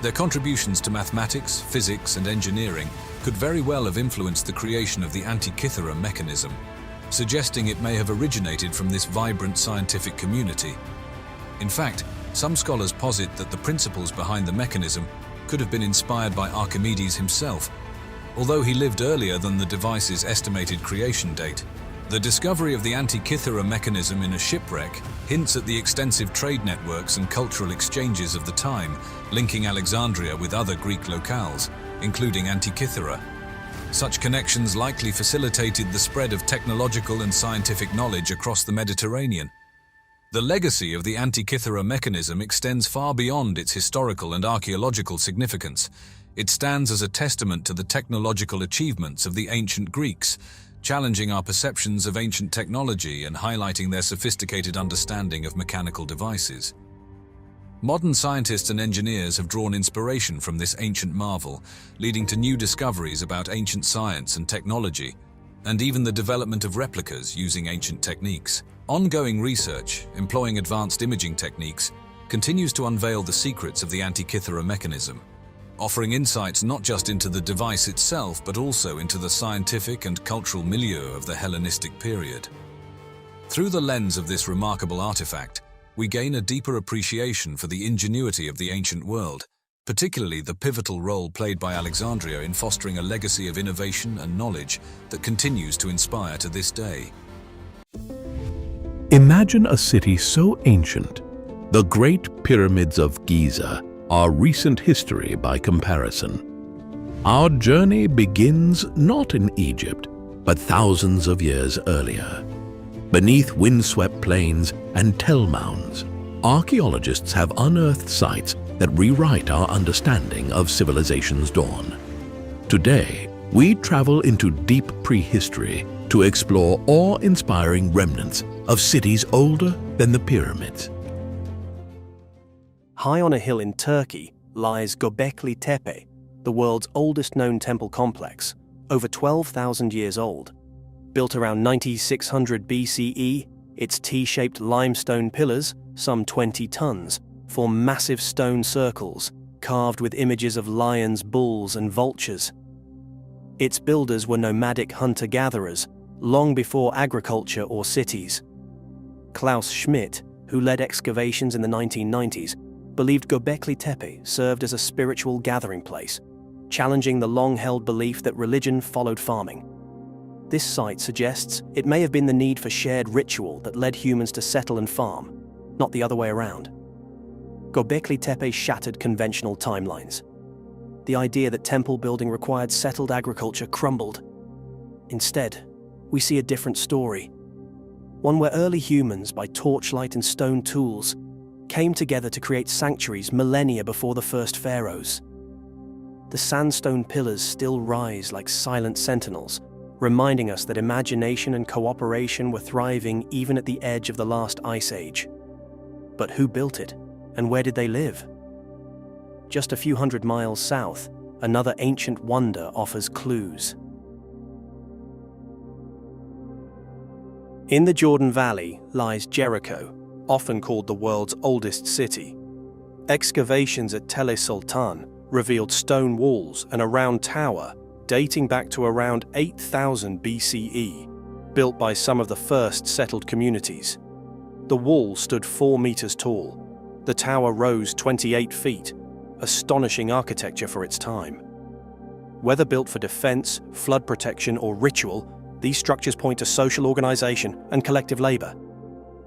Their contributions to mathematics, physics, and engineering could very well have influenced the creation of the Antikythera mechanism, suggesting it may have originated from this vibrant scientific community. In fact, some scholars posit that the principles behind the mechanism could have been inspired by Archimedes himself, although he lived earlier than the device's estimated creation date. The discovery of the Antikythera mechanism in a shipwreck hints at the extensive trade networks and cultural exchanges of the time, linking Alexandria with other Greek locales, including Antikythera. Such connections likely facilitated the spread of technological and scientific knowledge across the Mediterranean. The legacy of the Antikythera mechanism extends far beyond its historical and archaeological significance. It stands as a testament to the technological achievements of the ancient Greeks, challenging our perceptions of ancient technology and highlighting their sophisticated understanding of mechanical devices. Modern scientists and engineers have drawn inspiration from this ancient marvel, leading to new discoveries about ancient science and technology, and even the development of replicas using ancient techniques. Ongoing research, employing advanced imaging techniques, continues to unveil the secrets of the Antikythera mechanism, offering insights not just into the device itself, but also into the scientific and cultural milieu of the Hellenistic period. Through the lens of this remarkable artifact, we gain a deeper appreciation for the ingenuity of the ancient world, particularly the pivotal role played by Alexandria in fostering a legacy of innovation and knowledge that continues to inspire to this day. Imagine a city so ancient, the Great Pyramids of Giza are recent history by comparison. Our journey begins not in Egypt, but thousands of years earlier. Beneath windswept plains and tell mounds, archaeologists have unearthed sites that rewrite our understanding of civilization's dawn. Today, we travel into deep prehistory to explore awe-inspiring remnants of cities older than the pyramids. High on a hill in Turkey lies Göbekli Tepe, the world's oldest known temple complex, over 12,000 years old. Built around 9600 BCE, its T-shaped limestone pillars, some 20 tons, form massive stone circles, carved with images of lions, bulls, and vultures. Its builders were nomadic hunter-gatherers, long before agriculture or cities. Klaus Schmidt, who led excavations in the 1990s, believed Göbekli Tepe served as a spiritual gathering place, challenging the long-held belief that religion followed farming. This site suggests it may have been the need for shared ritual that led humans to settle and farm, not the other way around. Göbekli Tepe shattered conventional timelines. The idea that temple building required settled agriculture crumbled. Instead, we see a different story. One where early humans, by torchlight and stone tools, came together to create sanctuaries millennia before the first pharaohs. The sandstone pillars still rise like silent sentinels, reminding us that imagination and cooperation were thriving even at the edge of the last ice age. But who built it, and where did they live? Just a few hundred miles south, another ancient wonder offers clues. In the Jordan Valley lies Jericho, often called the world's oldest city. Excavations at Tel es Sultan revealed stone walls and a round tower dating back to around 8000 BCE, built by some of the first settled communities. The wall stood 4 meters tall. The tower rose 28 feet, astonishing architecture for its time. Whether built for defense, flood protection, or ritual, these structures point to social organization and collective labor.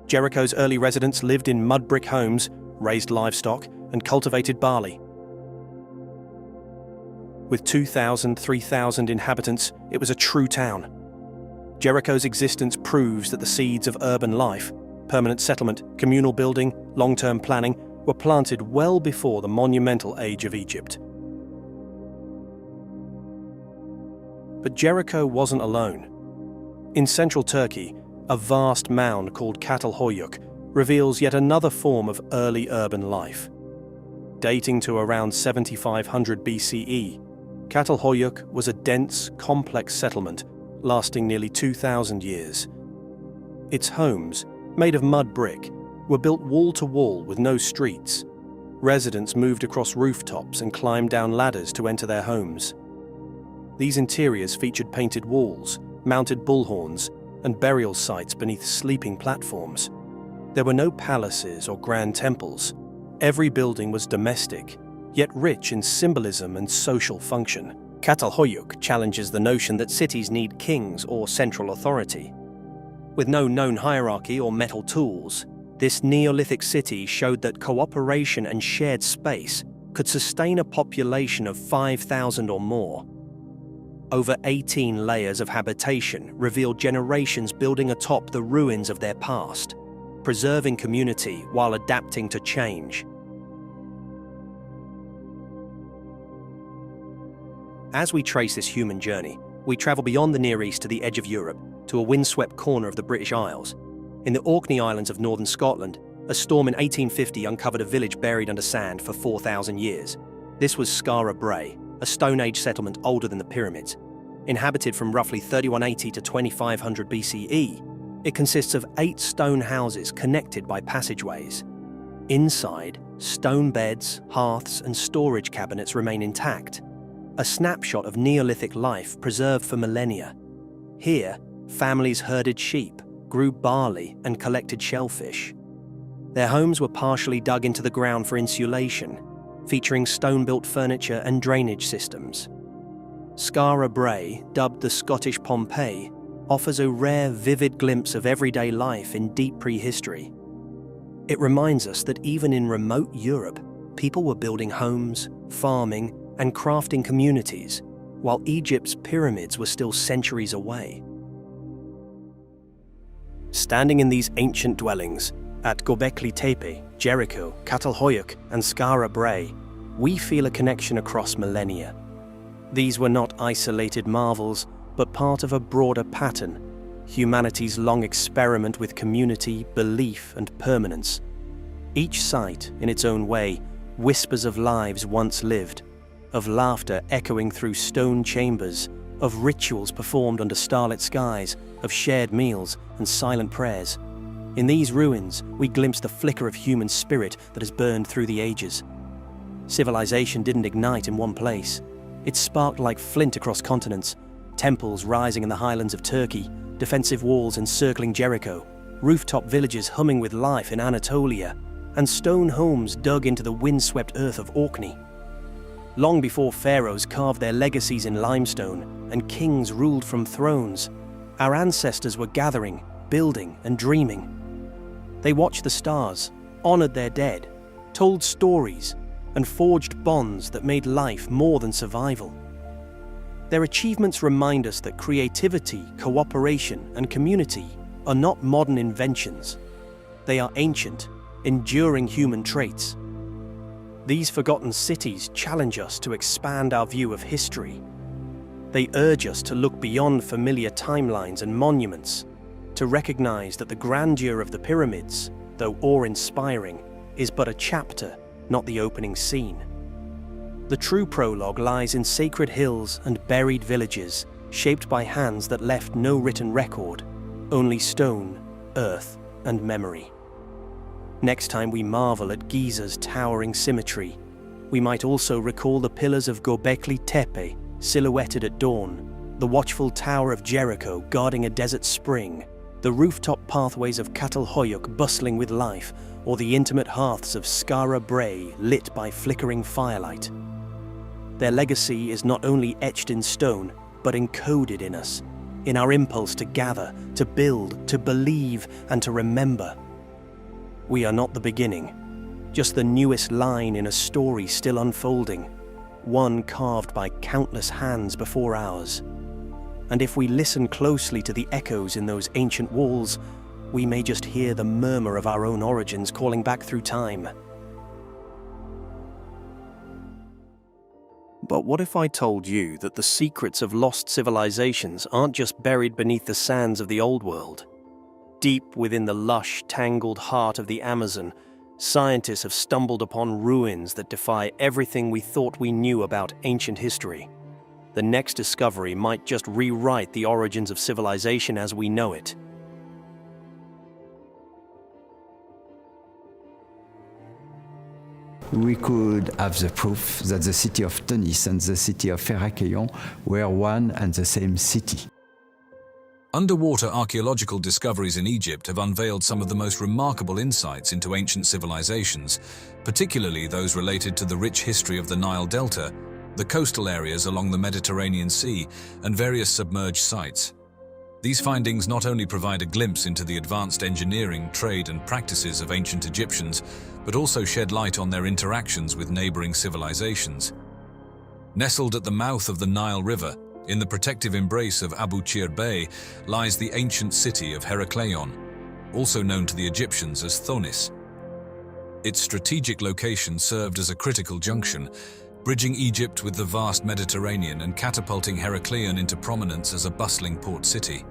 Jericho's early residents lived in mud brick homes, raised livestock, and cultivated barley. With 2,000, 3,000 inhabitants, it was a true town. Jericho's existence proves that the seeds of urban life, permanent settlement, communal building, long-term planning, were planted well before the monumental age of Egypt. But Jericho wasn't alone. In central Turkey, a vast mound called Çatalhöyük reveals yet another form of early urban life. Dating to around 7500 BCE, Çatalhöyük was a dense, complex settlement lasting nearly 2,000 years. Its homes, made of mud brick, were built wall to wall with no streets. Residents moved across rooftops and climbed down ladders to enter their homes. These interiors featured painted walls, mounted bullhorns, and burial sites beneath sleeping platforms. There were no palaces or grand temples. Every building was domestic, yet rich in symbolism and social function. Çatalhöyük challenges the notion that cities need kings or central authority. With no known hierarchy or metal tools, this Neolithic city showed that cooperation and shared space could sustain a population of 5,000 or more. Over 18 layers of habitation revealed generations building atop the ruins of their past, preserving community while adapting to change. As we trace this human journey, we travel beyond the Near East to the edge of Europe, to a windswept corner of the British Isles. In the Orkney Islands of northern Scotland, a storm in 1850 uncovered a village buried under sand for 4,000 years. This was Skara Brae, a Stone Age settlement older than the pyramids. Inhabited from roughly 3180 to 2500 BCE, it consists of 8 stone houses connected by passageways. Inside, stone beds, hearths, and storage cabinets remain intact, a snapshot of Neolithic life preserved for millennia. Here, families herded sheep, grew barley, and collected shellfish. Their homes were partially dug into the ground for insulation, featuring stone-built furniture and drainage systems. Skara Brae, dubbed the Scottish Pompeii, offers a rare, vivid glimpse of everyday life in deep prehistory. It reminds us that even in remote Europe, people were building homes, farming, and crafting communities, while Egypt's pyramids were still centuries away. Standing in these ancient dwellings, at Göbekli Tepe, Jericho, Çatalhöyük, and Skara Brae, we feel a connection across millennia. These were not isolated marvels, but part of a broader pattern, humanity's long experiment with community, belief, and permanence. Each site, in its own way, whispers of lives once lived, of laughter echoing through stone chambers, of rituals performed under starlit skies, of shared meals and silent prayers. In these ruins, we glimpse the flicker of human spirit that has burned through the ages. Civilization didn't ignite in one place. It sparked like flint across continents, temples rising in the highlands of Turkey, defensive walls encircling Jericho, rooftop villages humming with life in Anatolia, and stone homes dug into the windswept earth of Orkney. Long before pharaohs carved their legacies in limestone and kings ruled from thrones, our ancestors were gathering, building, and dreaming. They watched the stars, honored their dead, told stories, and forged bonds that made life more than survival. Their achievements remind us that creativity, cooperation, and community are not modern inventions. They are ancient, enduring human traits. These forgotten cities challenge us to expand our view of history. They urge us to look beyond familiar timelines and monuments, to recognize that the grandeur of the pyramids, though awe-inspiring, is but a chapter, not the opening scene. The true prologue lies in sacred hills and buried villages, shaped by hands that left no written record, only stone, earth, and memory. Next time we marvel at Giza's towering symmetry, we might also recall the pillars of Göbekli Tepe, silhouetted at dawn, the watchful tower of Jericho guarding a desert spring, the rooftop pathways of Çatalhöyük bustling with life, or the intimate hearths of Skara Brae lit by flickering firelight. Their legacy is not only etched in stone, but encoded in us, in our impulse to gather, to build, to believe, and to remember. We are not the beginning, just the newest line in a story still unfolding, one carved by countless hands before ours. And if we listen closely to the echoes in those ancient walls, we may just hear the murmur of our own origins calling back through time. But what if I told you that the secrets of lost civilizations aren't just buried beneath the sands of the old world? Deep within the lush, tangled heart of the Amazon, scientists have stumbled upon ruins that defy everything we thought we knew about ancient history. the next discovery might just rewrite the origins of civilization as we know it. We could have the proof that the city of Tunis and the city of Heracleion were one and the same city. Underwater archaeological discoveries in Egypt have unveiled some of the most remarkable insights into ancient civilizations, particularly those related to the rich history of the Nile Delta, the coastal areas along the Mediterranean Sea, and various submerged sites. These findings not only provide a glimpse into the advanced engineering, trade, and practices of ancient Egyptians, but also shed light on their interactions with neighboring civilizations. Nestled at the mouth of the Nile River, in the protective embrace of Abu Qir Bay, lies the ancient city of Heracleion, also known to the Egyptians as Thonis. Its strategic location served as a critical junction, bridging Egypt with the vast Mediterranean and catapulting Heracleion into prominence as a bustling port city.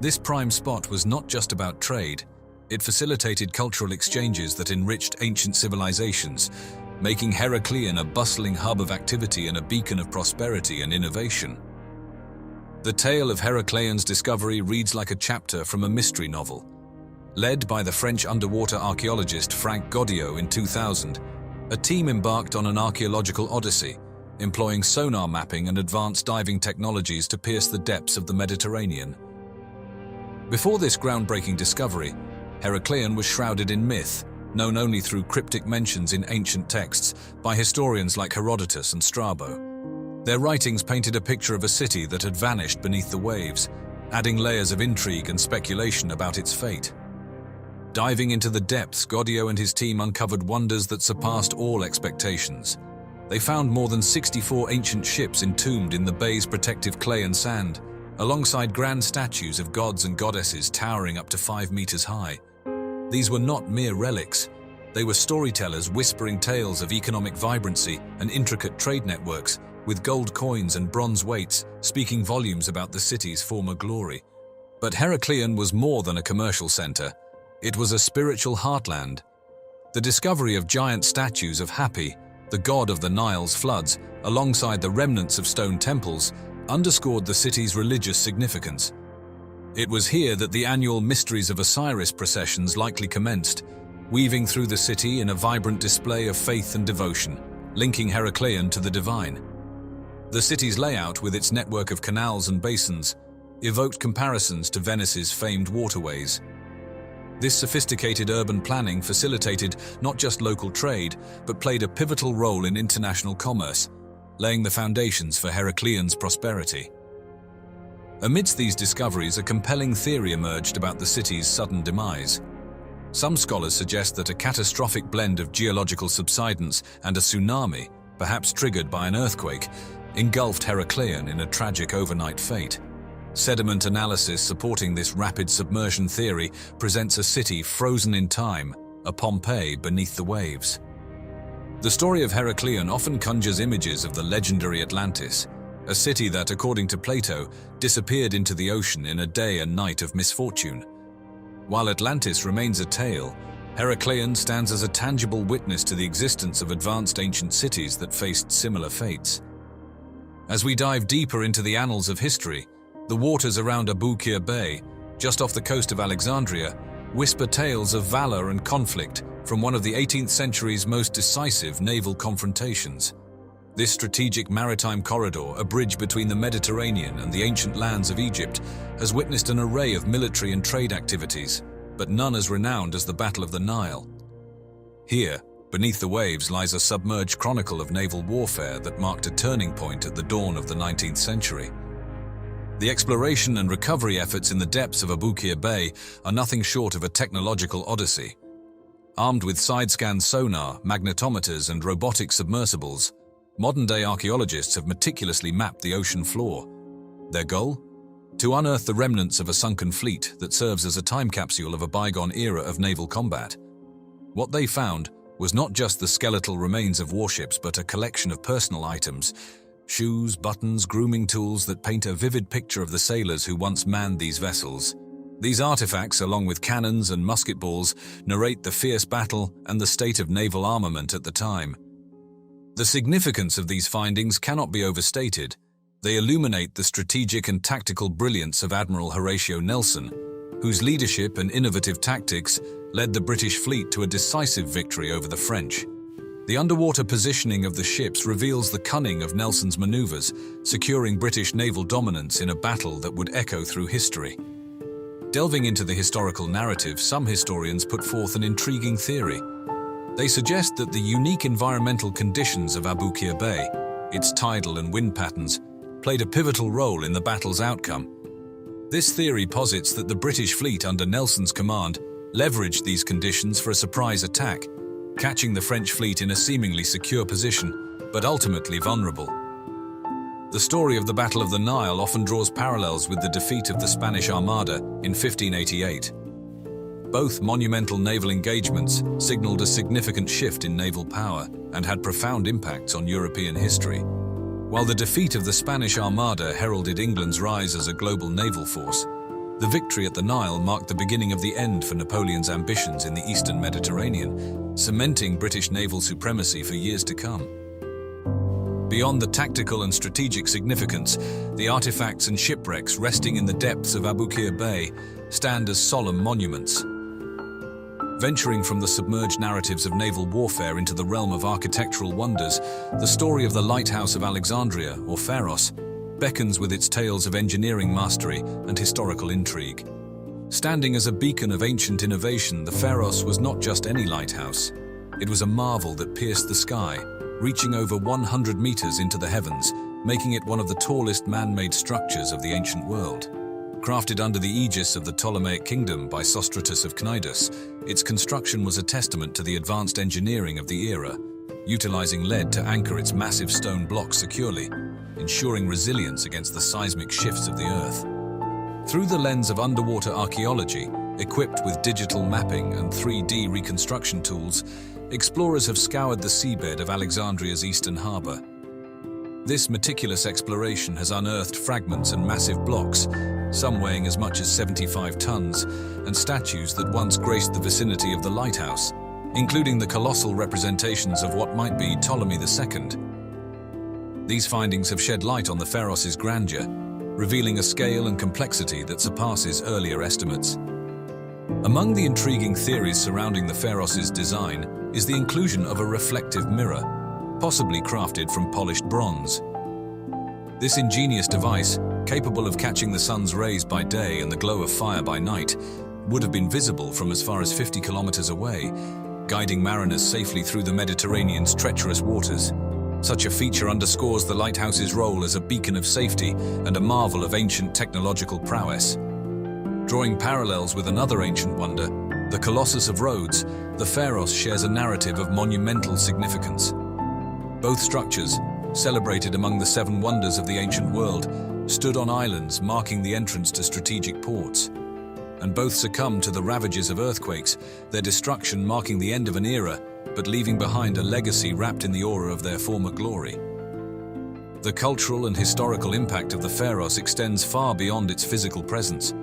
This prime spot was not just about trade, it facilitated cultural exchanges that enriched ancient civilizations, making Heracleion a bustling hub of activity and a beacon of prosperity and innovation. The tale of Heracleion's discovery reads like a chapter from a mystery novel. Led by the French underwater archaeologist Frank Goddio in 2000, a team embarked on an archaeological odyssey, employing sonar mapping and advanced diving technologies to pierce the depths of the Mediterranean. Before this groundbreaking discovery, Heracleion was shrouded in myth, known only through cryptic mentions in ancient texts by historians like Herodotus and Strabo. Their writings painted a picture of a city that had vanished beneath the waves, adding layers of intrigue and speculation about its fate. Diving into the depths, Goddio and his team uncovered wonders that surpassed all expectations. They found more than 64 ancient ships entombed in the bay's protective clay and sand, alongside grand statues of gods and goddesses towering up to 5 meters high. These were not mere relics. They were storytellers whispering tales of economic vibrancy and intricate trade networks, with gold coins and bronze weights speaking volumes about the city's former glory. But Heracleion was more than a commercial center. It was a spiritual heartland. The discovery of giant statues of Hapi, the god of the Nile's floods, alongside the remnants of stone temples, underscored the city's religious significance. It was here that the annual Mysteries of Osiris processions likely commenced, weaving through the city in a vibrant display of faith and devotion, linking Heracleion to the divine. The city's layout, with its network of canals and basins, evoked comparisons to Venice's famed waterways. This sophisticated urban planning facilitated not just local trade, but played a pivotal role in international commerce, laying the foundations for Heracleion's prosperity. Amidst these discoveries, a compelling theory emerged about the city's sudden demise. Some scholars suggest that a catastrophic blend of geological subsidence and a tsunami, perhaps triggered by an earthquake, engulfed Heracleion in a tragic overnight fate. Sediment analysis supporting this rapid submersion theory presents a city frozen in time, a Pompeii beneath the waves. The story of Heracleion often conjures images of the legendary Atlantis, a city that, according to Plato, disappeared into the ocean in a day and night of misfortune. While Atlantis remains a tale, Heracleion stands as a tangible witness to the existence of advanced ancient cities that faced similar fates. As we dive deeper into the annals of history, the waters around Abu Qir Bay, just off the coast of Alexandria, whisper tales of valor and conflict from one of the 18th century's most decisive naval confrontations. This strategic maritime corridor, a bridge between the Mediterranean and the ancient lands of Egypt, has witnessed an array of military and trade activities, but none as renowned as the Battle of the Nile. Here, beneath the waves, lies a submerged chronicle of naval warfare that marked a turning point at the dawn of the 19th century. The exploration and recovery efforts in the depths of Abu Qir Bay are nothing short of a technological odyssey. Armed with side-scan sonar, magnetometers, and robotic submersibles, modern-day archaeologists have meticulously mapped the ocean floor. Their goal? To unearth the remnants of a sunken fleet that serves as a time capsule of a bygone era of naval combat. What they found was not just the skeletal remains of warships, but a collection of personal items, shoes, buttons, grooming tools that paint a vivid picture of the sailors who once manned these vessels. These artifacts, along with cannons and musket balls, narrate the fierce battle and the state of naval armament at the time. The significance of these findings cannot be overstated. They illuminate the strategic and tactical brilliance of Admiral Horatio Nelson, whose leadership and innovative tactics led the British fleet to a decisive victory over the French. The underwater positioning of the ships reveals the cunning of Nelson's maneuvers, securing British naval dominance in a battle that would echo through history. Delving into the historical narrative, some historians put forth an intriguing theory. They suggest that the unique environmental conditions of Abu Qir Bay, its tidal and wind patterns, played a pivotal role in the battle's outcome. This theory posits that the British fleet under Nelson's command leveraged these conditions for a surprise attack, catching the French fleet in a seemingly secure position, but ultimately vulnerable. The story of the Battle of the Nile often draws parallels with the defeat of the Spanish Armada in 1588. Both monumental naval engagements signaled a significant shift in naval power and had profound impacts on European history. While the defeat of the Spanish Armada heralded England's rise as a global naval force, the victory at the Nile marked the beginning of the end for Napoleon's ambitions in the eastern Mediterranean, cementing British naval supremacy for years to come. Beyond the tactical and strategic significance, the artifacts and shipwrecks resting in the depths of Abu Qir Bay stand as solemn monuments. Venturing from the submerged narratives of naval warfare into the realm of architectural wonders, the story of the Lighthouse of Alexandria, or Pharos, beckons with its tales of engineering mastery and historical intrigue. Standing as a beacon of ancient innovation, the Pharos was not just any lighthouse. It was a marvel that pierced the sky, reaching over 100 meters into the heavens, making it one of the tallest man-made structures of the ancient world. Crafted under the aegis of the Ptolemaic kingdom by Sostratus of Cnidus, its construction was a testament to the advanced engineering of the era, utilizing lead to anchor its massive stone blocks securely, ensuring resilience against the seismic shifts of the Earth. Through the lens of underwater archaeology, equipped with digital mapping and 3D reconstruction tools, explorers have scoured the seabed of Alexandria's eastern harbor. This meticulous exploration has unearthed fragments and massive blocks, some weighing as much as 75 tons, and statues that once graced the vicinity of the lighthouse, including the colossal representations of what might be Ptolemy II. These findings have shed light on the Pharos' grandeur, revealing a scale and complexity that surpasses earlier estimates. Among the intriguing theories surrounding the Pharos' design is the inclusion of a reflective mirror, possibly crafted from polished bronze. This ingenious device, capable of catching the sun's rays by day and the glow of fire by night, would have been visible from as far as 50 kilometers away, guiding mariners safely through the Mediterranean's treacherous waters. Such a feature underscores the lighthouse's role as a beacon of safety and a marvel of ancient technological prowess. Drawing parallels with another ancient wonder, the Colossus of Rhodes, the Pharos shares a narrative of monumental significance. Both structures, celebrated among the 7 wonders of the ancient world, stood on islands marking the entrance to strategic ports. And both succumbed to the ravages of earthquakes, their destruction marking the end of an era, but leaving behind a legacy wrapped in the aura of their former glory. The cultural and historical impact of the Pharos extends far beyond its physical presence.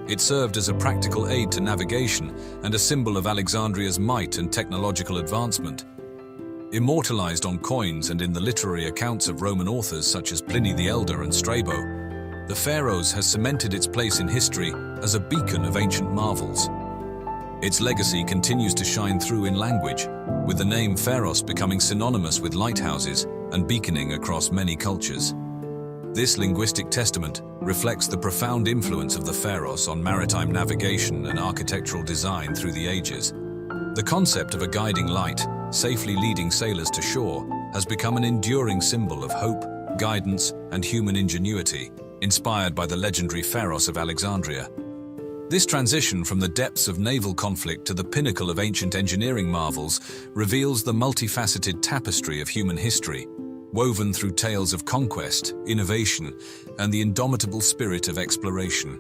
It served as a practical aid to navigation and a symbol of Alexandria's might and technological advancement. Immortalized on coins and in the literary accounts of Roman authors such as Pliny the Elder and Strabo, the Pharos has cemented its place in history as a beacon of ancient marvels. Its legacy continues to shine through in language, with the name Pharos becoming synonymous with lighthouses and beaconing across many cultures. This linguistic testament reflects the profound influence of the Pharos on maritime navigation and architectural design through the ages. The concept of a guiding light, safely leading sailors to shore, has become an enduring symbol of hope, guidance, and human ingenuity, inspired by the legendary Pharos of Alexandria. This transition from the depths of naval conflict to the pinnacle of ancient engineering marvels reveals the multifaceted tapestry of human history, woven through tales of conquest, innovation, and the indomitable spirit of exploration.